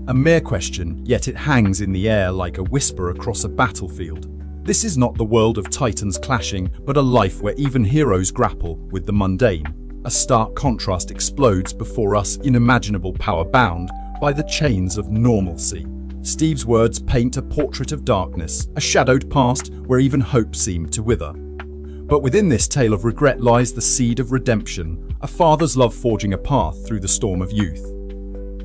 A mere question, yet it hangs in the air like a whisper across a battlefield. This is not the world of titans clashing, but a life where even heroes grapple with the mundane. A stark contrast explodes before us, unimaginable power bound by the chains of normalcy. Steve's words paint a portrait of darkness, a shadowed past where even hope seemed to wither. But within this tale of regret lies the seed of redemption, a father's love forging a path through the storm of youth.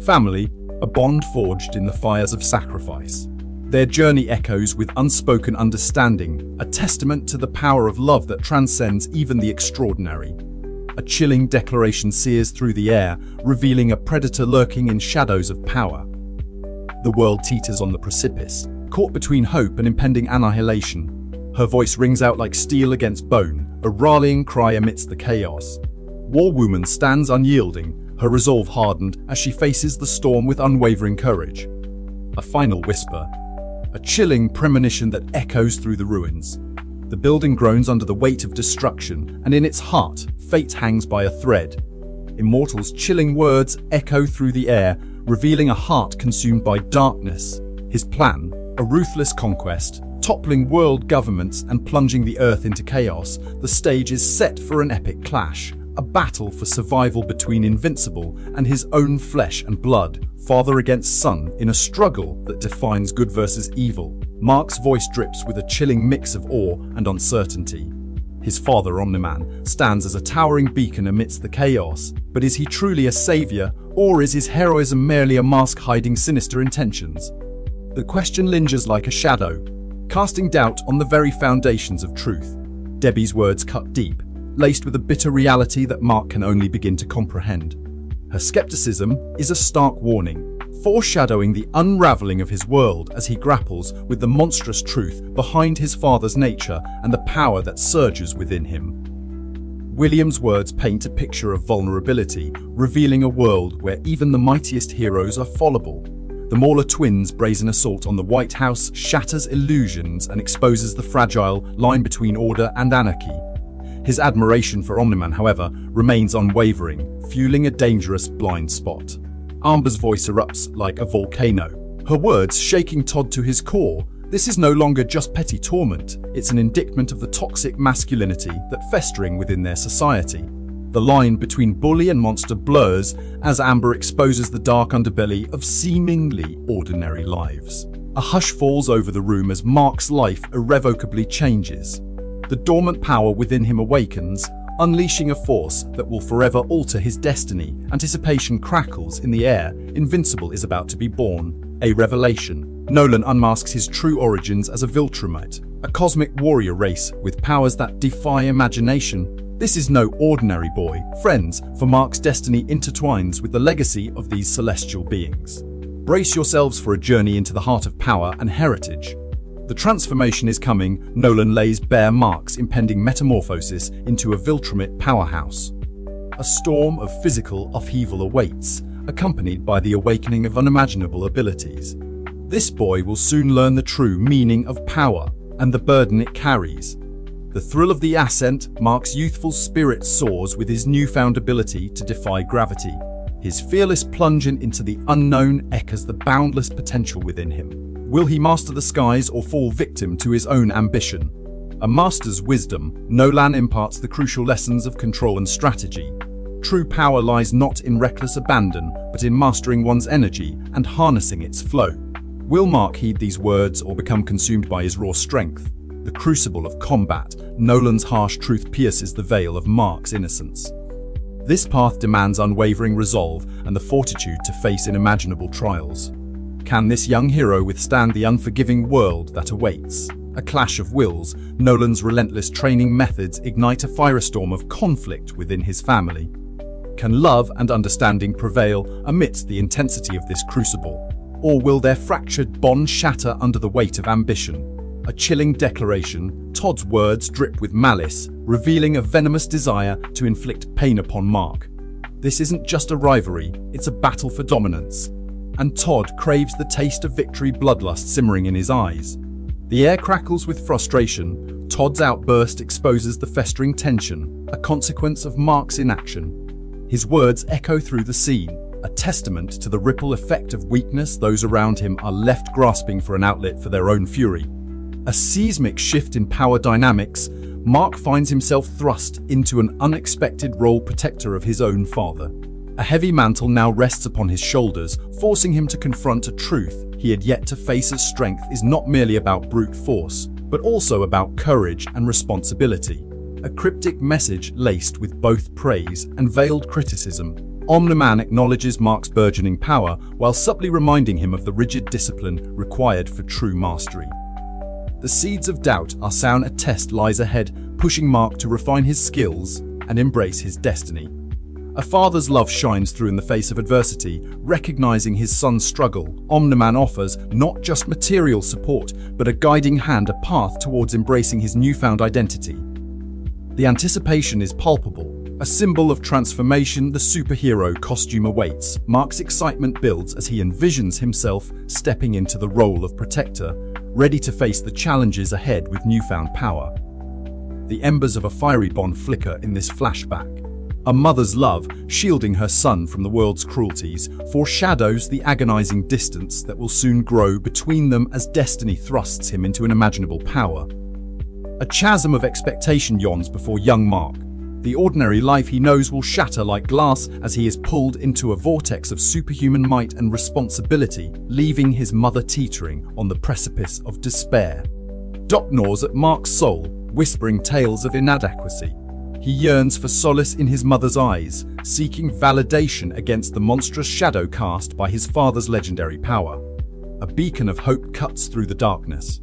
Family, a bond forged in the fires of sacrifice. Their journey echoes with unspoken understanding, a testament to the power of love that transcends even the extraordinary. A chilling declaration sears through the air, revealing a predator lurking in shadows of power. The world teeters on the precipice, caught between hope and impending annihilation. Her voice rings out like steel against bone, a rallying cry amidst the chaos. Warwoman stands unyielding, her resolve hardened as she faces the storm with unwavering courage. A final whisper, a chilling premonition that echoes through the ruins. The building groans under the weight of destruction, and in its heart, fate hangs by a thread. Immortal's chilling words echo through the air, revealing a heart consumed by darkness. His plan, a ruthless conquest, toppling world governments and plunging the earth into chaos. The stage is set for an epic clash, a battle for survival between Invincible and his own flesh and blood, father against son, in a struggle that defines good versus evil. Mark's voice drips with a chilling mix of awe and uncertainty. His father, Omni-Man, stands as a towering beacon amidst the chaos, but is he truly a savior, or is his heroism merely a mask hiding sinister intentions? The question lingers like a shadow, casting doubt on the very foundations of truth. Debbie's words cut deep, laced with a bitter reality that Mark can only begin to comprehend. Her skepticism is a stark warning, foreshadowing the unraveling of his world as he grapples with the monstrous truth behind his father's nature and the power that surges within him. William's words paint a picture of vulnerability, revealing a world where even the mightiest heroes are fallible. The Mauler twins' brazen assault on the White House shatters illusions and exposes the fragile line between order and anarchy. His admiration for Omni-Man, however, remains unwavering, fueling a dangerous blind spot. Amber's voice erupts like a volcano, her words shaking Todd to his core. This is no longer just petty torment, it's an indictment of the toxic masculinity that's festering within their society. The line between bully and monster blurs as Amber exposes the dark underbelly of seemingly ordinary lives. A hush falls over the room as Mark's life irrevocably changes. The dormant power within him awakens, unleashing a force that will forever alter his destiny. Anticipation crackles in the air. Invincible is about to be born. A revelation. Nolan unmasks his true origins as a Viltrumite, a cosmic warrior race with powers that defy imagination. This is no ordinary boy, friends, for Mark's destiny intertwines with the legacy of these celestial beings. Brace yourselves for a journey into the heart of power and heritage. The transformation is coming. Nolan lays bare Mark's impending metamorphosis into a Viltrumite powerhouse. A storm of physical upheaval awaits, accompanied by the awakening of unimaginable abilities. This boy will soon learn the true meaning of power and the burden it carries. The thrill of the ascent, Mark's youthful spirit soars with his newfound ability to defy gravity. His fearless plunge into the unknown echoes the boundless potential within him. Will he master the skies or fall victim to his own ambition? A master's wisdom, Nolan imparts the crucial lessons of control and strategy. True power lies not in reckless abandon, but in mastering one's energy and harnessing its flow. Will Mark heed these words or become consumed by his raw strength? The crucible of combat, Nolan's harsh truth pierces the veil of Mark's innocence. This path demands unwavering resolve and the fortitude to face unimaginable trials. Can this young hero withstand the unforgiving world that awaits? A clash of wills, Nolan's relentless training methods ignite a firestorm of conflict within his family. Can love and understanding prevail amidst the intensity of this crucible? Or will their fractured bond shatter under the weight of ambition? A chilling declaration, Todd's words drip with malice, revealing a venomous desire to inflict pain upon Mark. This isn't just a rivalry, it's a battle for dominance. And Todd craves the taste of victory, bloodlust simmering in his eyes. The air crackles with frustration. Todd's outburst exposes the festering tension, a consequence of Mark's inaction. His words echo through the scene, a testament to the ripple effect of weakness. Those around him are left grasping for an outlet for their own fury. A seismic shift in power dynamics, Mark finds himself thrust into an unexpected role, protector of his own father. A heavy mantle now rests upon his shoulders, forcing him to confront a truth he had yet to face. As strength is not merely about brute force, but also about courage and responsibility. A cryptic message laced with both praise and veiled criticism. Omni-Man acknowledges Mark's burgeoning power while subtly reminding him of the rigid discipline required for true mastery. The seeds of doubt are sown. A test lies ahead, pushing Mark to refine his skills and embrace his destiny. A father's love shines through in the face of adversity. Recognizing his son's struggle, Omni-Man offers not just material support, but a guiding hand, a path towards embracing his newfound identity. The anticipation is palpable, a symbol of transformation. The superhero costume awaits. Mark's excitement builds as he envisions himself stepping into the role of protector, ready to face the challenges ahead with newfound power. The embers of a fiery bond flicker in this flashback. A mother's love, shielding her son from the world's cruelties, foreshadows the agonizing distance that will soon grow between them as destiny thrusts him into unimaginable power. A chasm of expectation yawns before young Mark. The ordinary life he knows will shatter like glass as he is pulled into a vortex of superhuman might and responsibility, leaving his mother teetering on the precipice of despair. Doc gnaws at Mark's soul, whispering tales of inadequacy. He yearns for solace in his mother's eyes, seeking validation against the monstrous shadow cast by his father's legendary power. A beacon of hope cuts through the darkness.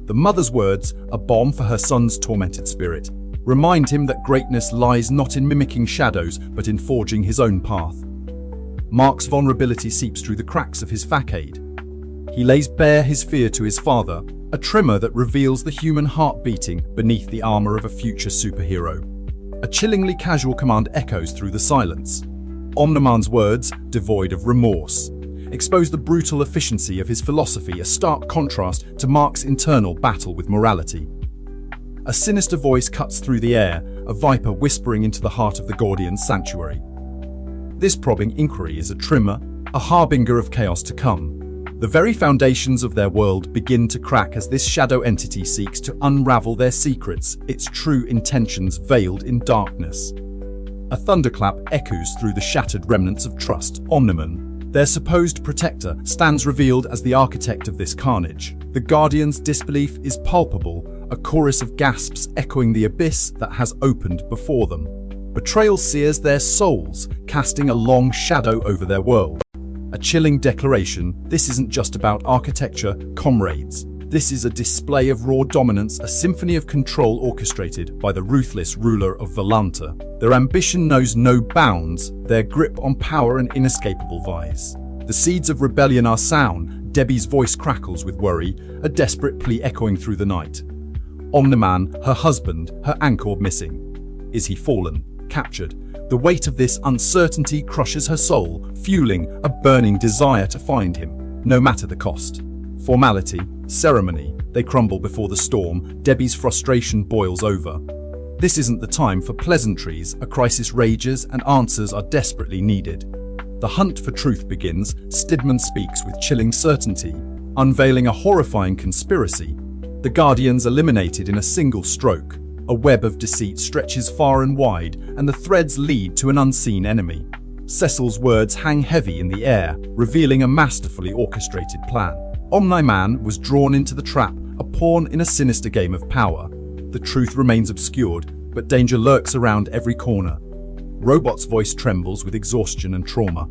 The mother's words, a balm for her son's tormented spirit, remind him that greatness lies not in mimicking shadows, but in forging his own path. Mark's vulnerability seeps through the cracks of his facade. He lays bare his fear to his father, a tremor that reveals the human heart beating beneath the armor of a future superhero. A chillingly casual command echoes through the silence. Omni-Man's words, devoid of remorse, expose the brutal efficiency of his philosophy, a stark contrast to Mark's internal battle with morality. A sinister voice cuts through the air, a viper whispering into the heart of the Gordian's sanctuary. This probing inquiry is a tremor, a harbinger of chaos to come. The very foundations of their world begin to crack as this shadow entity seeks to unravel their secrets, its true intentions veiled in darkness. A thunderclap echoes through the shattered remnants of trust. Omni-Man, their supposed protector, stands revealed as the architect of this carnage. The Guardian's disbelief is palpable, a chorus of gasps echoing the abyss that has opened before them. Betrayal sears their souls, casting a long shadow over their world. A chilling declaration: this isn't just about architecture, comrades. This is a display of raw dominance, a symphony of control orchestrated by the ruthless ruler of Volanta. Their ambition knows no bounds, their grip on power an inescapable vice. The seeds of rebellion are sown. Debbie's voice crackles with worry, a desperate plea echoing through the night. Omni-Man, her husband, her anchor missing. Is he fallen? Captured? The weight of this uncertainty crushes her soul, fueling a burning desire to find him, no matter the cost. Formality, ceremony, they crumble before the storm. Debbie's frustration boils over. This isn't the time for pleasantries, a crisis rages and answers are desperately needed. The hunt for truth begins. Stidman speaks with chilling certainty, unveiling a horrifying conspiracy. The Guardians eliminated in a single stroke. A web of deceit stretches far and wide, and the threads lead to an unseen enemy. Cecil's words hang heavy in the air, revealing a masterfully orchestrated plan. Omni-Man was drawn into the trap, a pawn in a sinister game of power. The truth remains obscured, but danger lurks around every corner. Robot's voice trembles with exhaustion and trauma.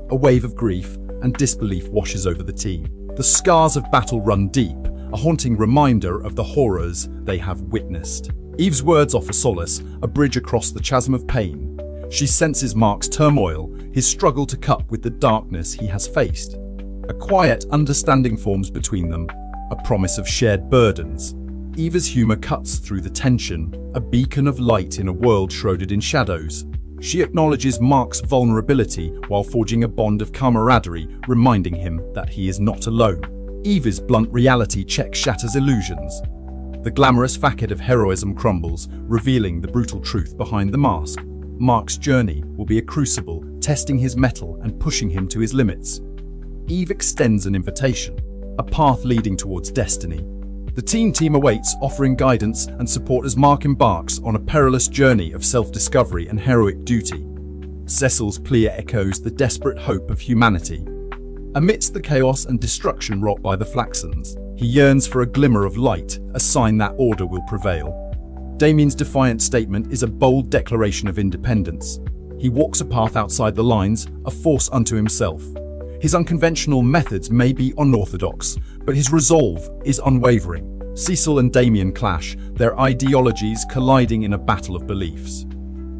A wave of grief and disbelief washes over the team. The scars of battle run deep, a haunting reminder of the horrors they have witnessed. Eve's words offer solace, a bridge across the chasm of pain. She senses Mark's turmoil, his struggle to cope with the darkness he has faced. A quiet understanding forms between them, a promise of shared burdens. Eva's humor cuts through the tension, a beacon of light in a world shrouded in shadows. She acknowledges Mark's vulnerability while forging a bond of camaraderie, reminding him that he is not alone. Eva's blunt reality check shatters illusions. The glamorous facade of heroism crumbles, revealing the brutal truth behind the mask. Mark's journey will be a crucible, testing his mettle and pushing him to his limits. Eve extends an invitation, a path leading towards destiny. The teen team awaits, offering guidance and support as Mark embarks on a perilous journey of self-discovery and heroic duty. Cecil's plea echoes the desperate hope of humanity. Amidst the chaos and destruction wrought by the Flaxlands, he yearns for a glimmer of light, a sign that order will prevail. Damien's defiant statement is a bold declaration of independence. He walks a path outside the lines, a force unto himself. His unconventional methods may be unorthodox, but his resolve is unwavering. Cecil and Damien clash, their ideologies colliding in a battle of beliefs.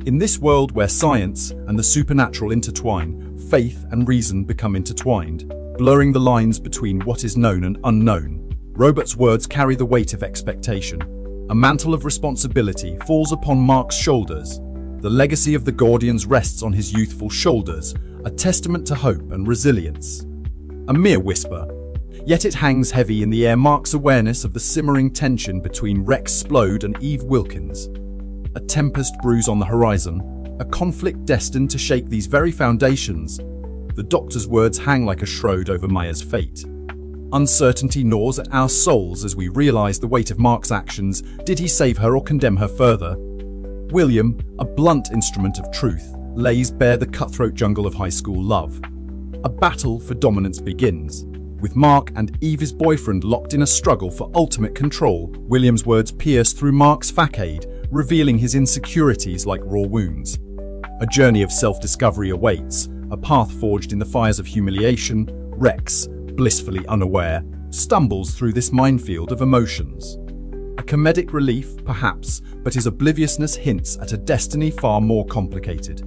In this world where science and the supernatural intertwine, faith and reason become intertwined, blurring the lines between what is known and unknown. Robert's words carry the weight of expectation. A mantle of responsibility falls upon Mark's shoulders. The legacy of the Gordians rests on his youthful shoulders, a testament to hope and resilience. A mere whisper, yet it hangs heavy in the air. Mark's awareness of the simmering tension between Rex Splode and Eve Wilkins. A tempest brews on the horizon, a conflict destined to shake these very foundations. The Doctor's words hang like a shroud over Maya's fate. Uncertainty gnaws at our souls as we realize the weight of Mark's actions. Did he save her or condemn her further? William, a blunt instrument of truth, lays bare the cutthroat jungle of high school love. A battle for dominance begins. With Mark and Eve's boyfriend locked in a struggle for ultimate control, William's words pierce through Mark's facade, revealing his insecurities like raw wounds. A journey of self-discovery awaits, a path forged in the fires of humiliation. Rex, blissfully unaware, stumbles through this minefield of emotions. A comedic relief, perhaps, but his obliviousness hints at a destiny far more complicated.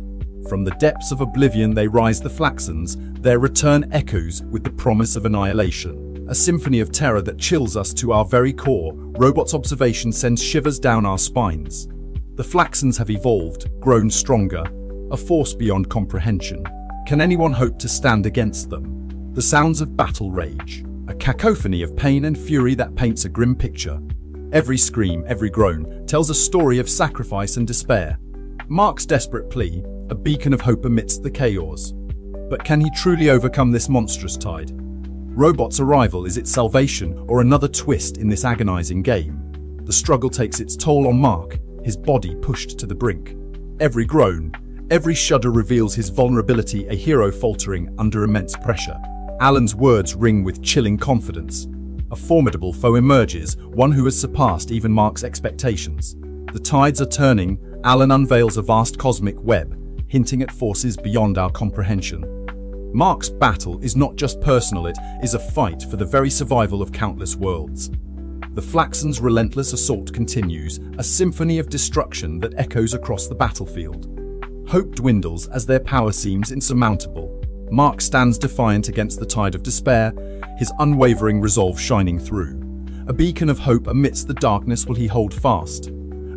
From the depths of oblivion they rise, the Flaxlands, their return echoes with the promise of annihilation. A symphony of terror that chills us to our very core. Robot's observation sends shivers down our spines. The Flaxlands have evolved, grown stronger, a force beyond comprehension. Can anyone hope to stand against them? The sounds of battle rage, a cacophony of pain and fury that paints a grim picture. Every scream, every groan, tells a story of sacrifice and despair. Mark's desperate plea, a beacon of hope amidst the chaos. But can he truly overcome this monstrous tide? Robot's arrival, is it salvation or another twist in this agonizing game? The struggle takes its toll on Mark, his body pushed to the brink. Every groan, every shudder reveals his vulnerability, a hero faltering under immense pressure. Alan's words ring with chilling confidence. A formidable foe emerges, one who has surpassed even Mark's expectations. The tides are turning. Alan unveils a vast cosmic web, hinting at forces beyond our comprehension. Mark's battle is not just personal, it is a fight for the very survival of countless worlds. The Flaxlands' relentless assault continues, a symphony of destruction that echoes across the battlefield. Hope dwindles as their power seems insurmountable. Mark stands defiant against the tide of despair, his unwavering resolve shining through. A beacon of hope amidst the darkness, will he hold fast?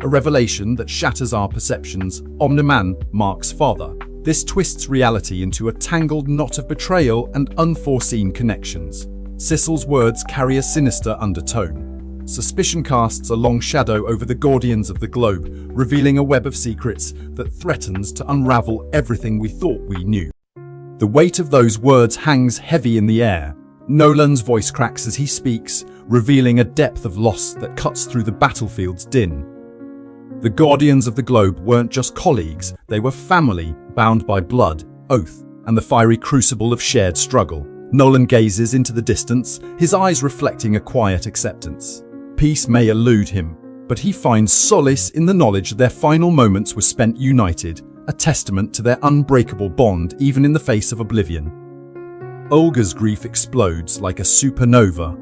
A revelation that shatters our perceptions. Omni-Man, Mark's father. This twists reality into a tangled knot of betrayal and unforeseen connections. Cecil's words carry a sinister undertone. Suspicion casts a long shadow over the Gordians of the globe, revealing a web of secrets that threatens to unravel everything we thought we knew. The weight of those words hangs heavy in the air. Nolan's voice cracks as he speaks, revealing a depth of loss that cuts through the battlefield's din. The Guardians of the Globe weren't just colleagues, they were family, bound by blood, oath, and the fiery crucible of shared struggle. Nolan gazes into the distance, his eyes reflecting a quiet acceptance. Peace may elude him, but he finds solace in the knowledge their final moments were spent united, a testament to their unbreakable bond even in the face of oblivion. Olga's grief explodes like a supernova,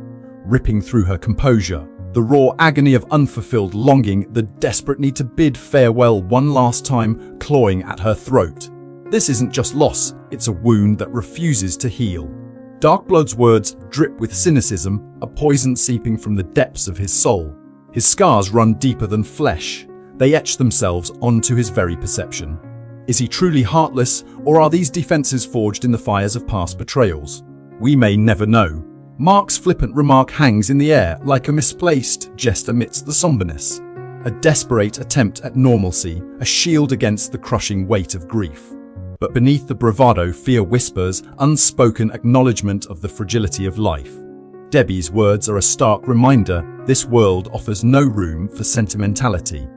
ripping through her composure. The raw agony of unfulfilled longing, the desperate need to bid farewell one last time, clawing at her throat. This isn't just loss, it's a wound that refuses to heal. Darkblood's words drip with cynicism, a poison seeping from the depths of his soul. His scars run deeper than flesh. They etch themselves onto his very perception. Is he truly heartless, or are these defenses forged in the fires of past betrayals? We may never know. Mark's flippant remark hangs in the air like a misplaced jest amidst the somberness. A desperate attempt at normalcy, a shield against the crushing weight of grief. But beneath the bravado, fear whispers, unspoken acknowledgement of the fragility of life. Debbie's words are a stark reminder this world offers no room for sentimentality.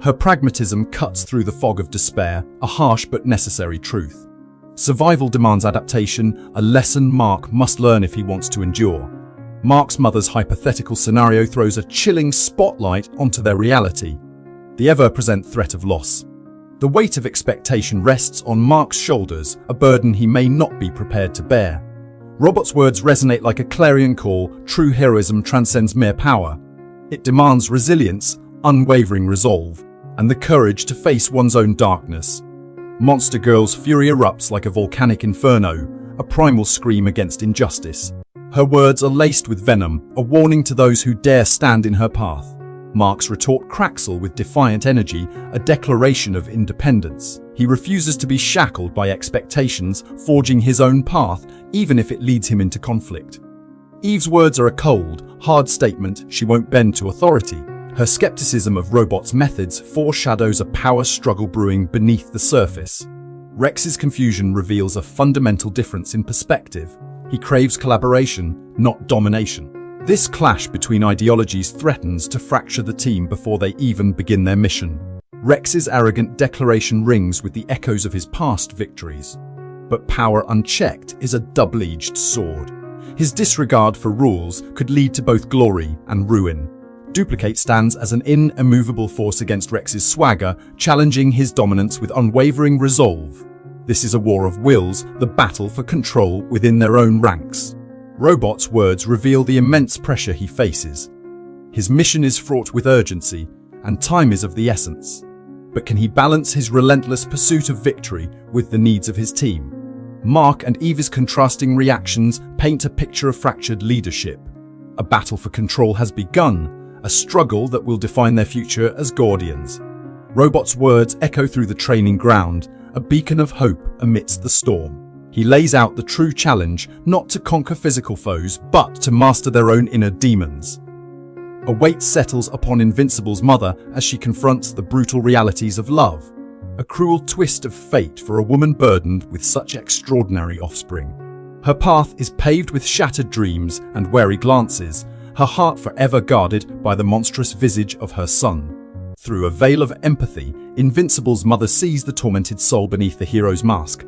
Her pragmatism cuts through the fog of despair, a harsh but necessary truth. Survival demands adaptation, a lesson Mark must learn if he wants to endure. Mark's mother's hypothetical scenario throws a chilling spotlight onto their reality, the ever-present threat of loss. The weight of expectation rests on Mark's shoulders, a burden he may not be prepared to bear. Robot's words resonate like a clarion call. True heroism transcends mere power. It demands resilience, unwavering resolve, and the courage to face one's own darkness. Monster Girl's fury erupts like a volcanic inferno, a primal scream against injustice. Her words are laced with venom, a warning to those who dare stand in her path. Mark's retort cracks with defiant energy, a declaration of independence. He refuses to be shackled by expectations, forging his own path, even if it leads him into conflict. Eve's words are a cold, hard statement she won't bend to authority. Her skepticism of Robot's methods foreshadows a power struggle brewing beneath the surface. Rex's confusion reveals a fundamental difference in perspective. He craves collaboration, not domination. This clash between ideologies threatens to fracture the team before they even begin their mission. Rex's arrogant declaration rings with the echoes of his past victories. But power unchecked is a double-edged sword. His disregard for rules could lead to both glory and ruin. Duplicate stands as an immovable force against Rex's swagger, challenging his dominance with unwavering resolve. This is a war of wills, the battle for control within their own ranks. Robot's words reveal the immense pressure he faces. His mission is fraught with urgency, and time is of the essence. But can he balance his relentless pursuit of victory with the needs of his team? Mark and Eve's contrasting reactions paint a picture of fractured leadership. A battle for control has begun, a struggle that will define their future as Guardians. Robot's words echo through the training ground, a beacon of hope amidst the storm. He lays out the true challenge, not to conquer physical foes, but to master their own inner demons. A weight settles upon Invincible's mother as she confronts the brutal realities of love, a cruel twist of fate for a woman burdened with such extraordinary offspring. Her path is paved with shattered dreams and wary glances, her heart forever guarded by the monstrous visage of her son. Through a veil of empathy, Invincible's mother sees the tormented soul beneath the hero's mask.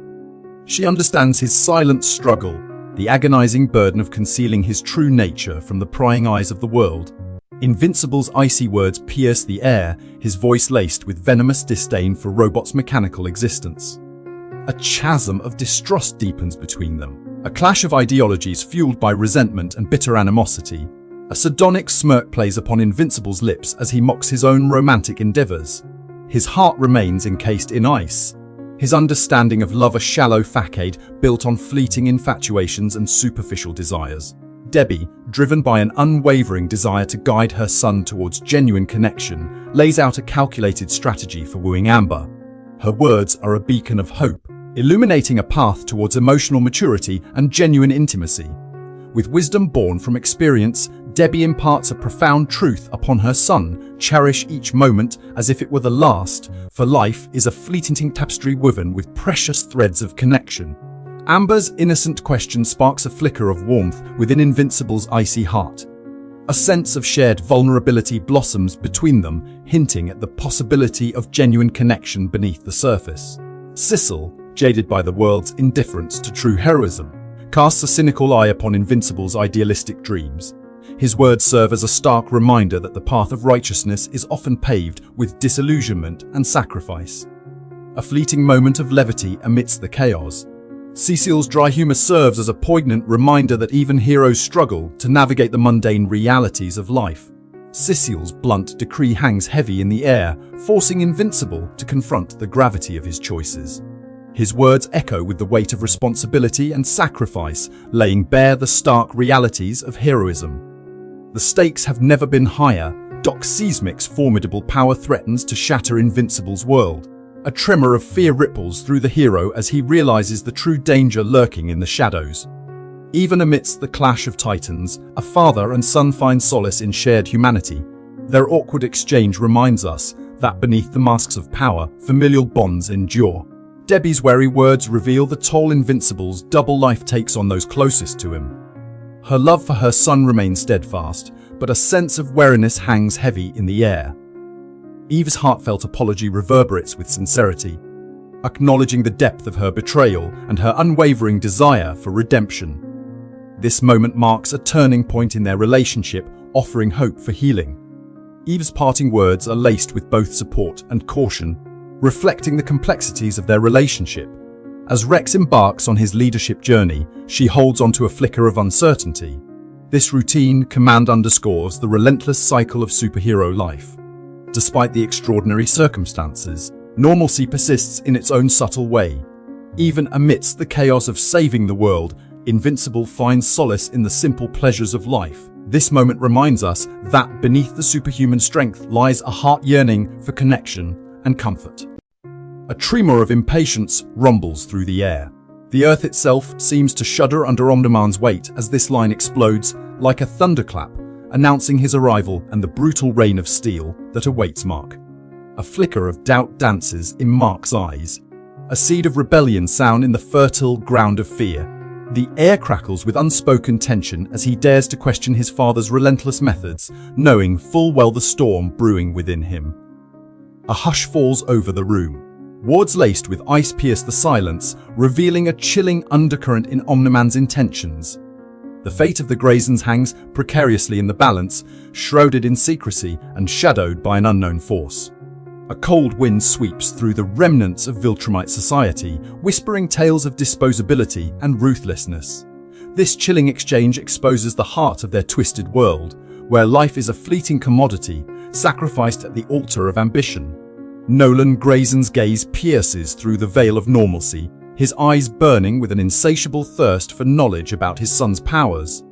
She understands his silent struggle, the agonizing burden of concealing his true nature from the prying eyes of the world. Invincible's icy words pierce the air, his voice laced with venomous disdain for Robot's mechanical existence. A chasm of distrust deepens between them, a clash of ideologies fueled by resentment and bitter animosity. A sardonic smirk plays upon Invincible's lips as he mocks his own romantic endeavors. His heart remains encased in ice. His understanding of love a shallow facade built on fleeting infatuations and superficial desires. Debbie, driven by an unwavering desire to guide her son towards genuine connection, lays out a calculated strategy for wooing Amber. Her words are a beacon of hope, illuminating a path towards emotional maturity and genuine intimacy. With wisdom born from experience, Debbie imparts a profound truth upon her son: cherish each moment as if it were the last, for life is a fleeting tapestry woven with precious threads of connection. Amber's innocent question sparks a flicker of warmth within Invincible's icy heart. A sense of shared vulnerability blossoms between them, hinting at the possibility of genuine connection beneath the surface. Sissel, jaded by the world's indifference to true heroism, casts a cynical eye upon Invincible's idealistic dreams. His words serve as a stark reminder that the path of righteousness is often paved with disillusionment and sacrifice. A fleeting moment of levity amidst the chaos. Cecile's dry humor serves as a poignant reminder that even heroes struggle to navigate the mundane realities of life. Cecile's blunt decree hangs heavy in the air, forcing Invincible to confront the gravity of his choices. His words echo with the weight of responsibility and sacrifice, laying bare the stark realities of heroism. The stakes have never been higher. Doc Seismic's formidable power threatens to shatter Invincible's world. A tremor of fear ripples through the hero as he realizes the true danger lurking in the shadows. Even amidst the clash of titans, a father and son find solace in shared humanity. Their awkward exchange reminds us that beneath the masks of power, familial bonds endure. Debbie's wary words reveal the tall Invincible's double life takes on those closest to him. Her love for her son remains steadfast, but a sense of wariness hangs heavy in the air. Eve's heartfelt apology reverberates with sincerity, acknowledging the depth of her betrayal and her unwavering desire for redemption. This moment marks a turning point in their relationship, offering hope for healing. Eve's parting words are laced with both support and caution, reflecting the complexities of their relationship. As Rex embarks on his leadership journey, she holds onto a flicker of uncertainty. This routine command underscores the relentless cycle of superhero life. Despite the extraordinary circumstances, normalcy persists in its own subtle way. Even amidst the chaos of saving the world, Invincible finds solace in the simple pleasures of life. This moment reminds us that beneath the superhuman strength lies a heart yearning for connection and comfort. A tremor of impatience rumbles through the air. The earth itself seems to shudder under Omniman's weight as this line explodes like a thunderclap, announcing his arrival and the brutal rain of steel that awaits Mark. A flicker of doubt dances in Mark's eyes, a seed of rebellion sown in the fertile ground of fear. The air crackles with unspoken tension as he dares to question his father's relentless methods, knowing full well the storm brewing within him. A hush falls over the room. Wards laced with ice pierce the silence, revealing a chilling undercurrent in Omniman's intentions. The fate of the Graysons hangs precariously in the balance, shrouded in secrecy and shadowed by an unknown force. A cold wind sweeps through the remnants of Viltrumite society, whispering tales of disposability and ruthlessness. This chilling exchange exposes the heart of their twisted world, where life is a fleeting commodity, sacrificed at the altar of ambition. Nolan Grayson's gaze pierces through the veil of normalcy, his eyes burning with an insatiable thirst for knowledge about his son's powers.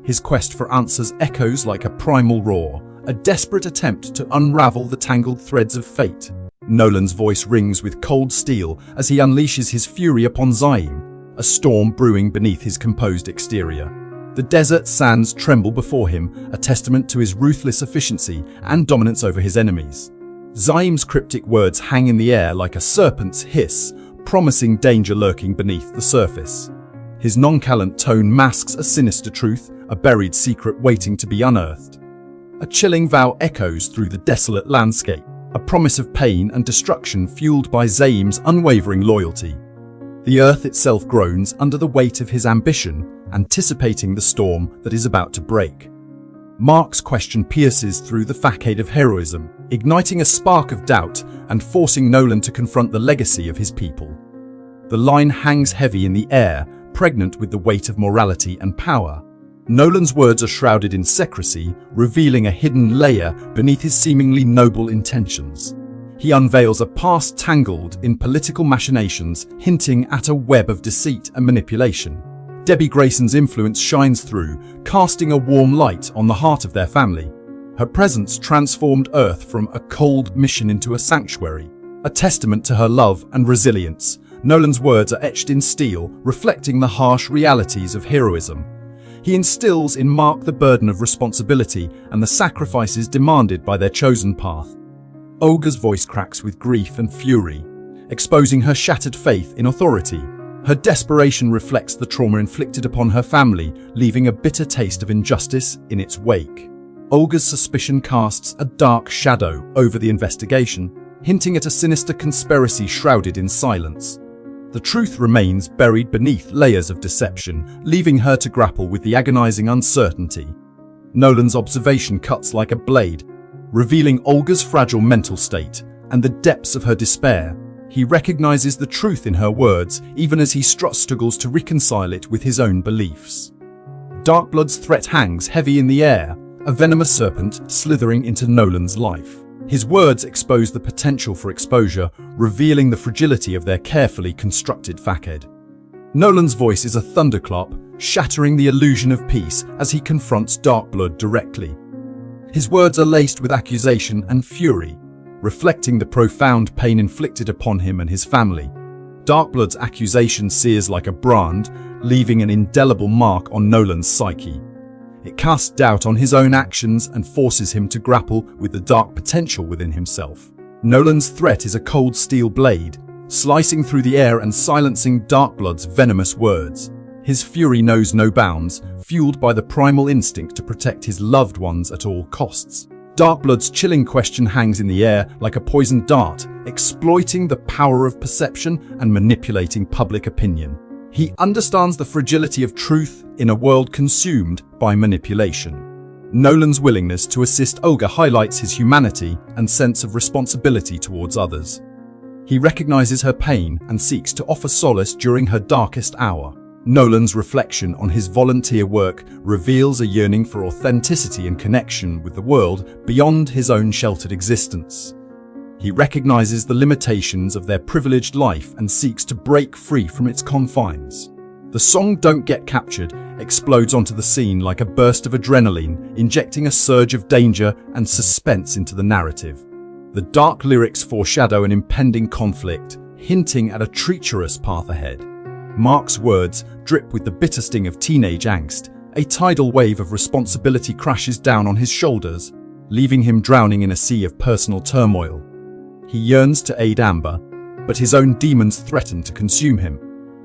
His quest for answers echoes like a primal roar, a desperate attempt to unravel the tangled threads of fate. Nolan's voice rings with cold steel as he unleashes his fury upon Zaim, a storm brewing beneath his composed exterior. The desert sands tremble before him, a testament to his ruthless efficiency and dominance over his enemies. Zaim's cryptic words hang in the air like a serpent's hiss, promising danger lurking beneath the surface. His nonchalant tone masks a sinister truth, a buried secret waiting to be unearthed. A chilling vow echoes through the desolate landscape, a promise of pain and destruction fueled by Zaim's unwavering loyalty. The earth itself groans under the weight of his ambition, anticipating the storm that is about to break. Mark's question pierces through the facade of heroism, igniting a spark of doubt and forcing Nolan to confront the legacy of his people. The line hangs heavy in the air, pregnant with the weight of morality and power. Nolan's words are shrouded in secrecy, revealing a hidden layer beneath his seemingly noble intentions. He unveils a past tangled in political machinations, hinting at a web of deceit and manipulation. Debbie Grayson's influence shines through, casting a warm light on the heart of their family. Her presence transformed Earth from a cold mission into a sanctuary, a testament to her love and resilience. Nolan's words are etched in steel, reflecting the harsh realities of heroism. He instills in Mark the burden of responsibility and the sacrifices demanded by their chosen path. Olga's voice cracks with grief and fury, exposing her shattered faith in authority. Her desperation reflects the trauma inflicted upon her family, leaving a bitter taste of injustice in its wake. Olga's suspicion casts a dark shadow over the investigation, hinting at a sinister conspiracy shrouded in silence. The truth remains buried beneath layers of deception, leaving her to grapple with the agonizing uncertainty. Nolan's observation cuts like a blade, revealing Olga's fragile mental state and the depths of her despair. He recognizes the truth in her words, even as he struggles to reconcile it with his own beliefs. Darkblood's threat hangs heavy in the air, a venomous serpent slithering into Nolan's life. His words expose the potential for exposure, revealing the fragility of their carefully constructed facade. Nolan's voice is a thunderclap, shattering the illusion of peace as he confronts Darkblood directly. His words are laced with accusation and fury, reflecting the profound pain inflicted upon him and his family. Darkblood's accusation sears like a brand, leaving an indelible mark on Nolan's psyche. It casts doubt on his own actions and forces him to grapple with the dark potential within himself. Nolan's threat is a cold steel blade, slicing through the air and silencing Darkblood's venomous words. His fury knows no bounds, fueled by the primal instinct to protect his loved ones at all costs. Darkblood's chilling question hangs in the air like a poisoned dart, exploiting the power of perception and manipulating public opinion. He understands the fragility of truth in a world consumed by manipulation. Nolan's willingness to assist Olga highlights his humanity and sense of responsibility towards others. He recognizes her pain and seeks to offer solace during her darkest hour. Nolan's reflection on his volunteer work reveals a yearning for authenticity and connection with the world beyond his own sheltered existence. He recognizes the limitations of their privileged life and seeks to break free from its confines. The song "Don't Get Captured" explodes onto the scene like a burst of adrenaline, injecting a surge of danger and suspense into the narrative. The dark lyrics foreshadow an impending conflict, hinting at a treacherous path ahead. Mark's words drip with the bitter sting of teenage angst. A tidal wave of responsibility crashes down on his shoulders, leaving him drowning in a sea of personal turmoil. He yearns to aid Amber, but his own demons threaten to consume him.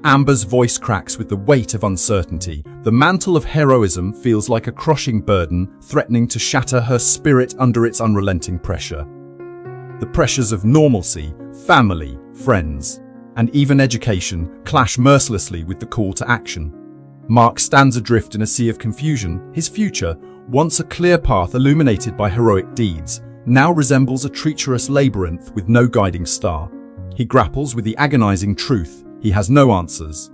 Amber's voice cracks with the weight of uncertainty. The mantle of heroism feels like a crushing burden, threatening to shatter her spirit under its unrelenting pressure. The pressures of normalcy, family, friends, and even education clash mercilessly with the call to action. Mark stands adrift in a sea of confusion. His future, once a clear path illuminated by heroic deeds, now resembles a treacherous labyrinth with no guiding star. He grapples with the agonizing truth. He has no answers.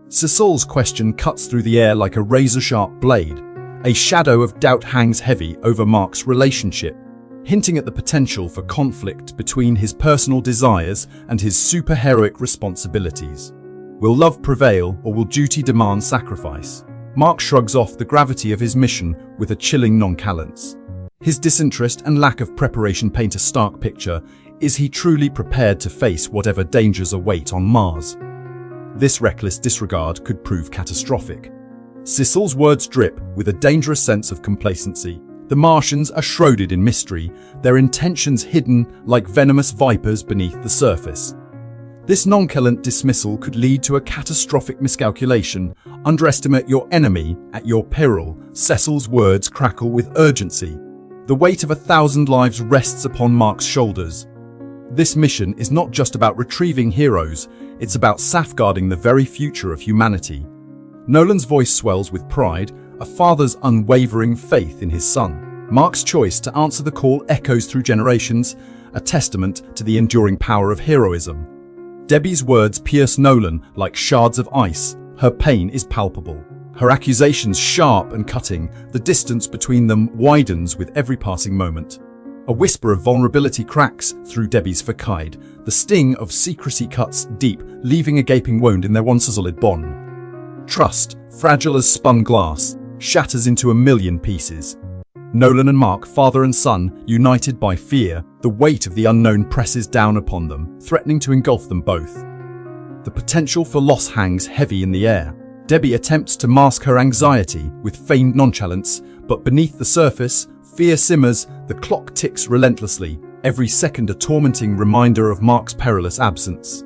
Cecil's question cuts through the air like a razor-sharp blade. A shadow of doubt hangs heavy over Mark's relationship, hinting at the potential for conflict between his personal desires and his superheroic responsibilities. Will love prevail, or will duty demand sacrifice? Mark shrugs off the gravity of his mission with a chilling nonchalance. His disinterest and lack of preparation paint a stark picture. Is he truly prepared to face whatever dangers await on Mars? This reckless disregard could prove catastrophic. Cecil's words drip with a dangerous sense of complacency. The Martians are shrouded in mystery, their intentions hidden like venomous vipers beneath the surface. This nonchalant dismissal could lead to a catastrophic miscalculation. Underestimate your enemy at your peril. Cecil's words crackle with urgency. The weight of 1,000 lives rests upon Mark's shoulders. This mission is not just about retrieving heroes, it's about safeguarding the very future of humanity. Nolan's voice swells with pride, a father's unwavering faith in his son. Mark's choice to answer the call echoes through generations, a testament to the enduring power of heroism. Debbie's words pierce Nolan like shards of ice. Her pain is palpable. Her accusations sharp and cutting, the distance between them widens with every passing moment. A whisper of vulnerability cracks through Debbie's facade. The sting of secrecy cuts deep, leaving a gaping wound in their once solid bond. Trust, fragile as spun glass, shatters into a million pieces. Nolan and Mark, father and son, united by fear, the weight of the unknown presses down upon them, threatening to engulf them both. The potential for loss hangs heavy in the air. Debbie attempts to mask her anxiety with feigned nonchalance, but beneath the surface, fear simmers. The clock ticks relentlessly, every second a tormenting reminder of Mark's perilous absence.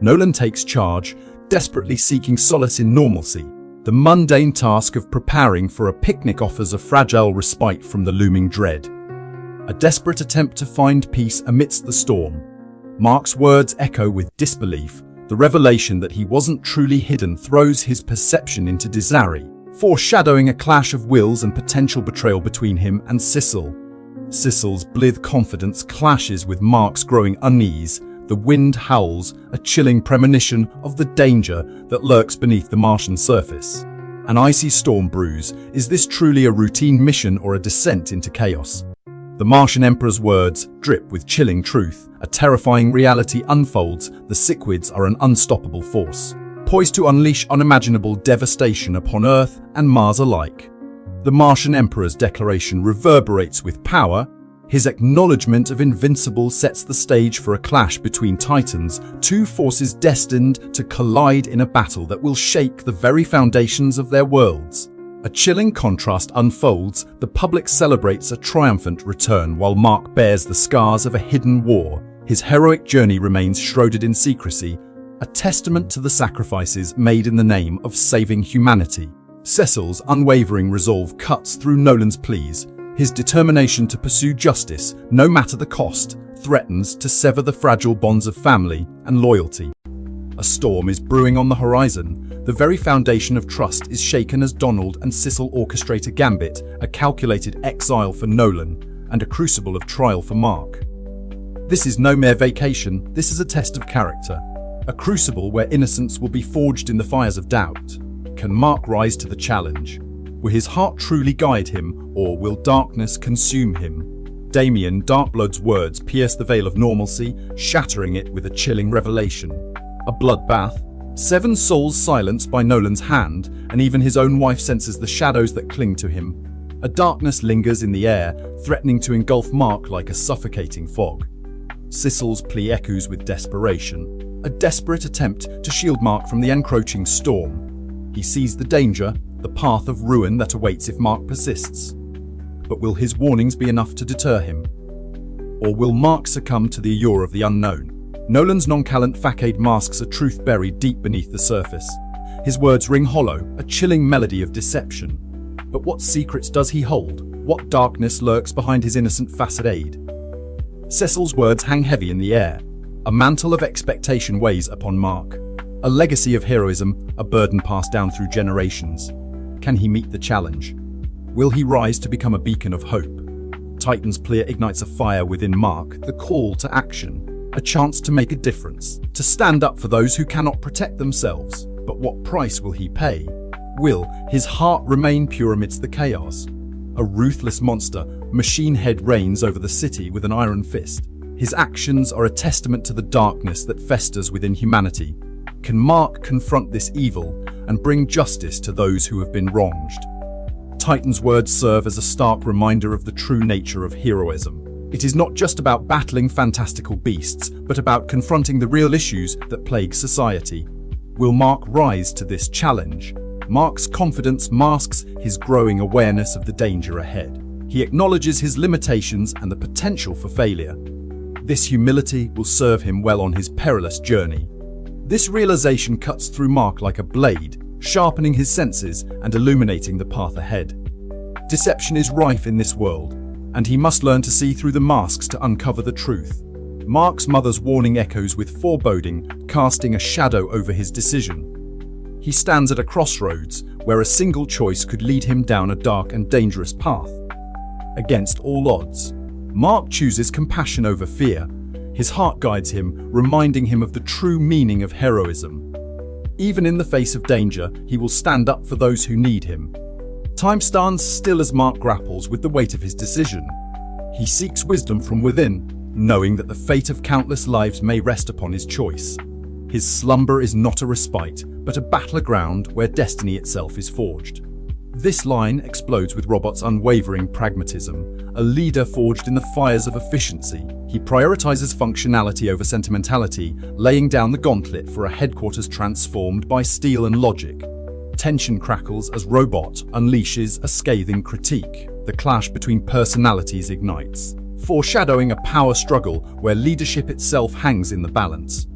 Nolan takes charge, desperately seeking solace in normalcy. The mundane task of preparing for a picnic offers a fragile respite from the looming dread. A desperate attempt to find peace amidst the storm. Mark's words echo with disbelief. The revelation that he wasn't truly hidden throws his perception into disarray, foreshadowing a clash of wills and potential betrayal between him and Cecil. Cecil's blithe confidence clashes with Mark's growing unease. The wind howls, a chilling premonition of the danger that lurks beneath the Martian surface. An icy storm brews. Is this truly a routine mission or a descent into chaos? The Martian Emperor's words drip with chilling truth. A terrifying reality unfolds. The Cichlids are an unstoppable force, poised to unleash unimaginable devastation upon Earth and Mars alike. The Martian Emperor's declaration reverberates with power. His acknowledgement of Invincible sets the stage for a clash between titans, two forces destined to collide in a battle that will shake the very foundations of their worlds. A chilling contrast unfolds. The public celebrates a triumphant return while Mark bears the scars of a hidden war. His heroic journey remains shrouded in secrecy, a testament to the sacrifices made in the name of saving humanity. Cecil's unwavering resolve cuts through Nolan's pleas. His determination to pursue justice, no matter the cost, threatens to sever the fragile bonds of family and loyalty. A storm is brewing on the horizon. The very foundation of trust is shaken as Donald and Cecil orchestrate a gambit, a calculated exile for Nolan, and a crucible of trial for Mark. This is no mere vacation, this is a test of character. A crucible where innocence will be forged in the fires of doubt. Can Mark rise to the challenge? Will his heart truly guide him, or will darkness consume him? Damien Darkblood's words pierce the veil of normalcy, shattering it with a chilling revelation. A bloodbath, 7 souls silenced by Nolan's hand, and even his own wife senses the shadows that cling to him. A darkness lingers in the air, threatening to engulf Mark like a suffocating fog. Cecil's plea echoes with desperation, a desperate attempt to shield Mark from the encroaching storm. He sees the danger, the path of ruin that awaits if Mark persists. But will his warnings be enough to deter him? Or will Mark succumb to the allure of the unknown? Nolan's nonchalant facade masks a truth buried deep beneath the surface. His words ring hollow, a chilling melody of deception. But what secrets does he hold? What darkness lurks behind his innocent facade? Cecil's words hang heavy in the air. A mantle of expectation weighs upon Mark. A legacy of heroism, a burden passed down through generations. Can he meet the challenge? Will he rise to become a beacon of hope? Titan's plea ignites a fire within Mark, the call to action. A chance to make a difference, to stand up for those who cannot protect themselves. But what price will he pay? Will his heart remain pure amidst the chaos? A ruthless monster, Machine Head reigns over the city with an iron fist. His actions are a testament to the darkness that festers within humanity. Can Mark confront this evil and bring justice to those who have been wronged? Titan's words serve as a stark reminder of the true nature of heroism. It is not just about battling fantastical beasts, but about confronting the real issues that plague society. Will Mark rise to this challenge? Mark's confidence masks his growing awareness of the danger ahead. He acknowledges his limitations and the potential for failure. This humility will serve him well on his perilous journey. This realization cuts through Mark like a blade, sharpening his senses and illuminating the path ahead. Deception is rife in this world, and he must learn to see through the masks to uncover the truth. Mark's mother's warning echoes with foreboding, casting a shadow over his decision. He stands at a crossroads where a single choice could lead him down a dark and dangerous path. Against all odds, Mark chooses compassion over fear. His heart guides him, reminding him of the true meaning of heroism. Even in the face of danger, he will stand up for those who need him. Time stands still as Mark grapples with the weight of his decision. He seeks wisdom from within, knowing that the fate of countless lives may rest upon his choice. His slumber is not a respite, but a battleground where destiny itself is forged. This line explodes with Robot's unwavering pragmatism, a leader forged in the fires of efficiency. He prioritizes functionality over sentimentality, laying down the gauntlet for a headquarters transformed by steel and logic. Tension crackles as Robot unleashes a scathing critique. The clash between personalities ignites, foreshadowing a power struggle where leadership itself hangs in the balance.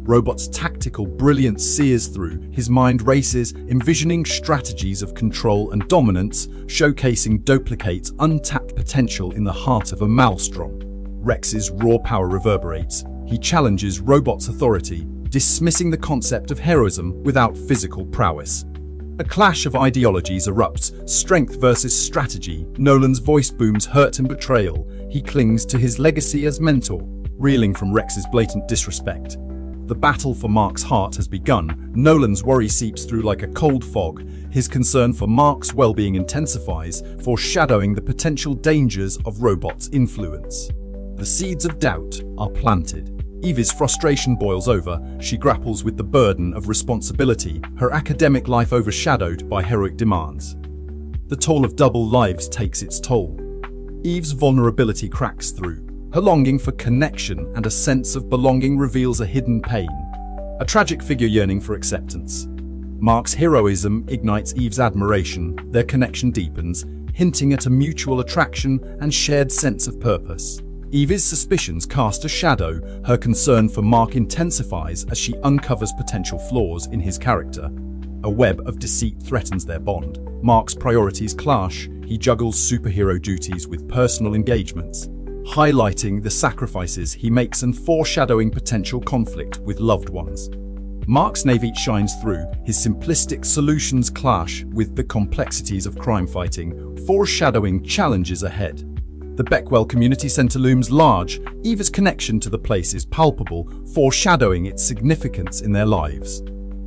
Robot's tactical brilliance sears through, his mind races, envisioning strategies of control and dominance, showcasing Duplicate's untapped potential in the heart of a maelstrom. Rex's raw power reverberates. He challenges Robot's authority, dismissing the concept of heroism without physical prowess. A clash of ideologies erupts, strength versus strategy. Nolan's voice booms hurt and betrayal. He clings to his legacy as mentor, reeling from Rex's blatant disrespect. The battle for Mark's heart has begun. Nolan's worry seeps through like a cold fog. His concern for Mark's well-being intensifies, foreshadowing the potential dangers of Robot's influence. The seeds of doubt are planted. Evie's frustration boils over. She grapples with the burden of responsibility, her academic life overshadowed by heroic demands. The toll of double lives takes its toll. Eve's vulnerability cracks through. Her longing for connection and a sense of belonging reveals a hidden pain, a tragic figure yearning for acceptance. Mark's heroism ignites Eve's admiration. Their connection deepens, hinting at a mutual attraction and shared sense of purpose. Evie's suspicions cast a shadow. Her concern for Mark intensifies as she uncovers potential flaws in his character. A web of deceit threatens their bond. Mark's priorities clash. He juggles superhero duties with personal engagements, highlighting the sacrifices he makes and foreshadowing potential conflict with loved ones. Mark's naivete shines through. His simplistic solutions clash with the complexities of crime fighting, foreshadowing challenges ahead. The Beckwell Community Centre looms large. Eva's connection to the place is palpable, foreshadowing its significance in their lives.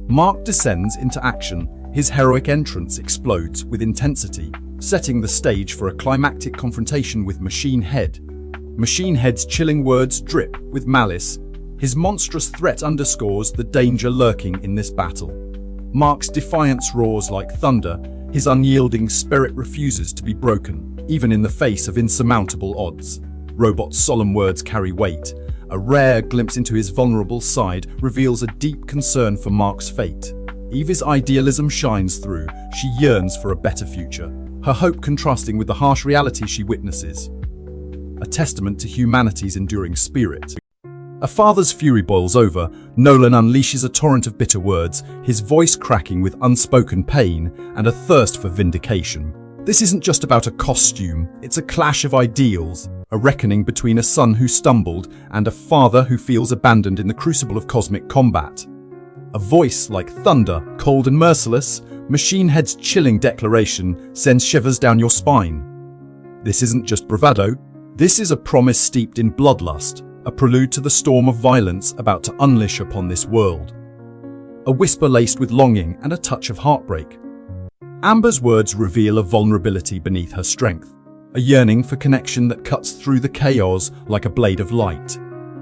Mark descends into action. His heroic entrance explodes with intensity, setting the stage for a climactic confrontation with Machine Head. Machine Head's chilling words drip with malice. His monstrous threat underscores the danger lurking in this battle. Mark's defiance roars like thunder. His unyielding spirit refuses to be broken, even in the face of insurmountable odds. Robot's solemn words carry weight. A rare glimpse into his vulnerable side reveals a deep concern for Mark's fate. Eva's idealism shines through. She yearns for a better future, her hope contrasting with the harsh reality she witnesses. A testament to humanity's enduring spirit. A father's fury boils over. Nolan unleashes a torrent of bitter words, his voice cracking with unspoken pain and a thirst for vindication. This isn't just about a costume, it's a clash of ideals, a reckoning between a son who stumbled and a father who feels abandoned in the crucible of cosmic combat. A voice like thunder, cold and merciless, Machine Head's chilling declaration sends shivers down your spine. This isn't just bravado, this is a promise steeped in bloodlust, a prelude to the storm of violence about to unleash upon this world. A whisper laced with longing and a touch of heartbreak. Amber's words reveal a vulnerability beneath her strength, a yearning for connection that cuts through the chaos like a blade of light.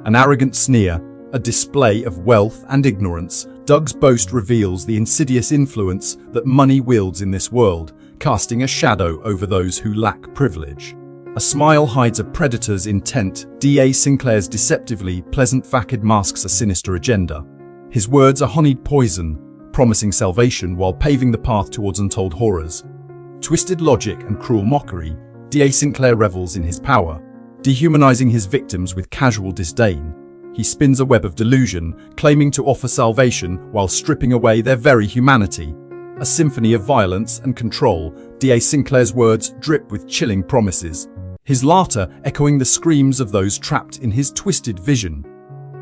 An arrogant sneer, a display of wealth and ignorance, Doug's boast reveals the insidious influence that money wields in this world, casting a shadow over those who lack privilege. A smile hides a predator's intent. D.A. Sinclair's deceptively pleasant facade masks a sinister agenda. His words are honeyed poison, promising salvation while paving the path towards untold horrors. Twisted logic and cruel mockery, D.A. Sinclair revels in his power, dehumanizing his victims with casual disdain. He spins a web of delusion, claiming to offer salvation while stripping away their very humanity. A symphony of violence and control, D.A. Sinclair's words drip with chilling promises, his laughter echoing the screams of those trapped in his twisted vision.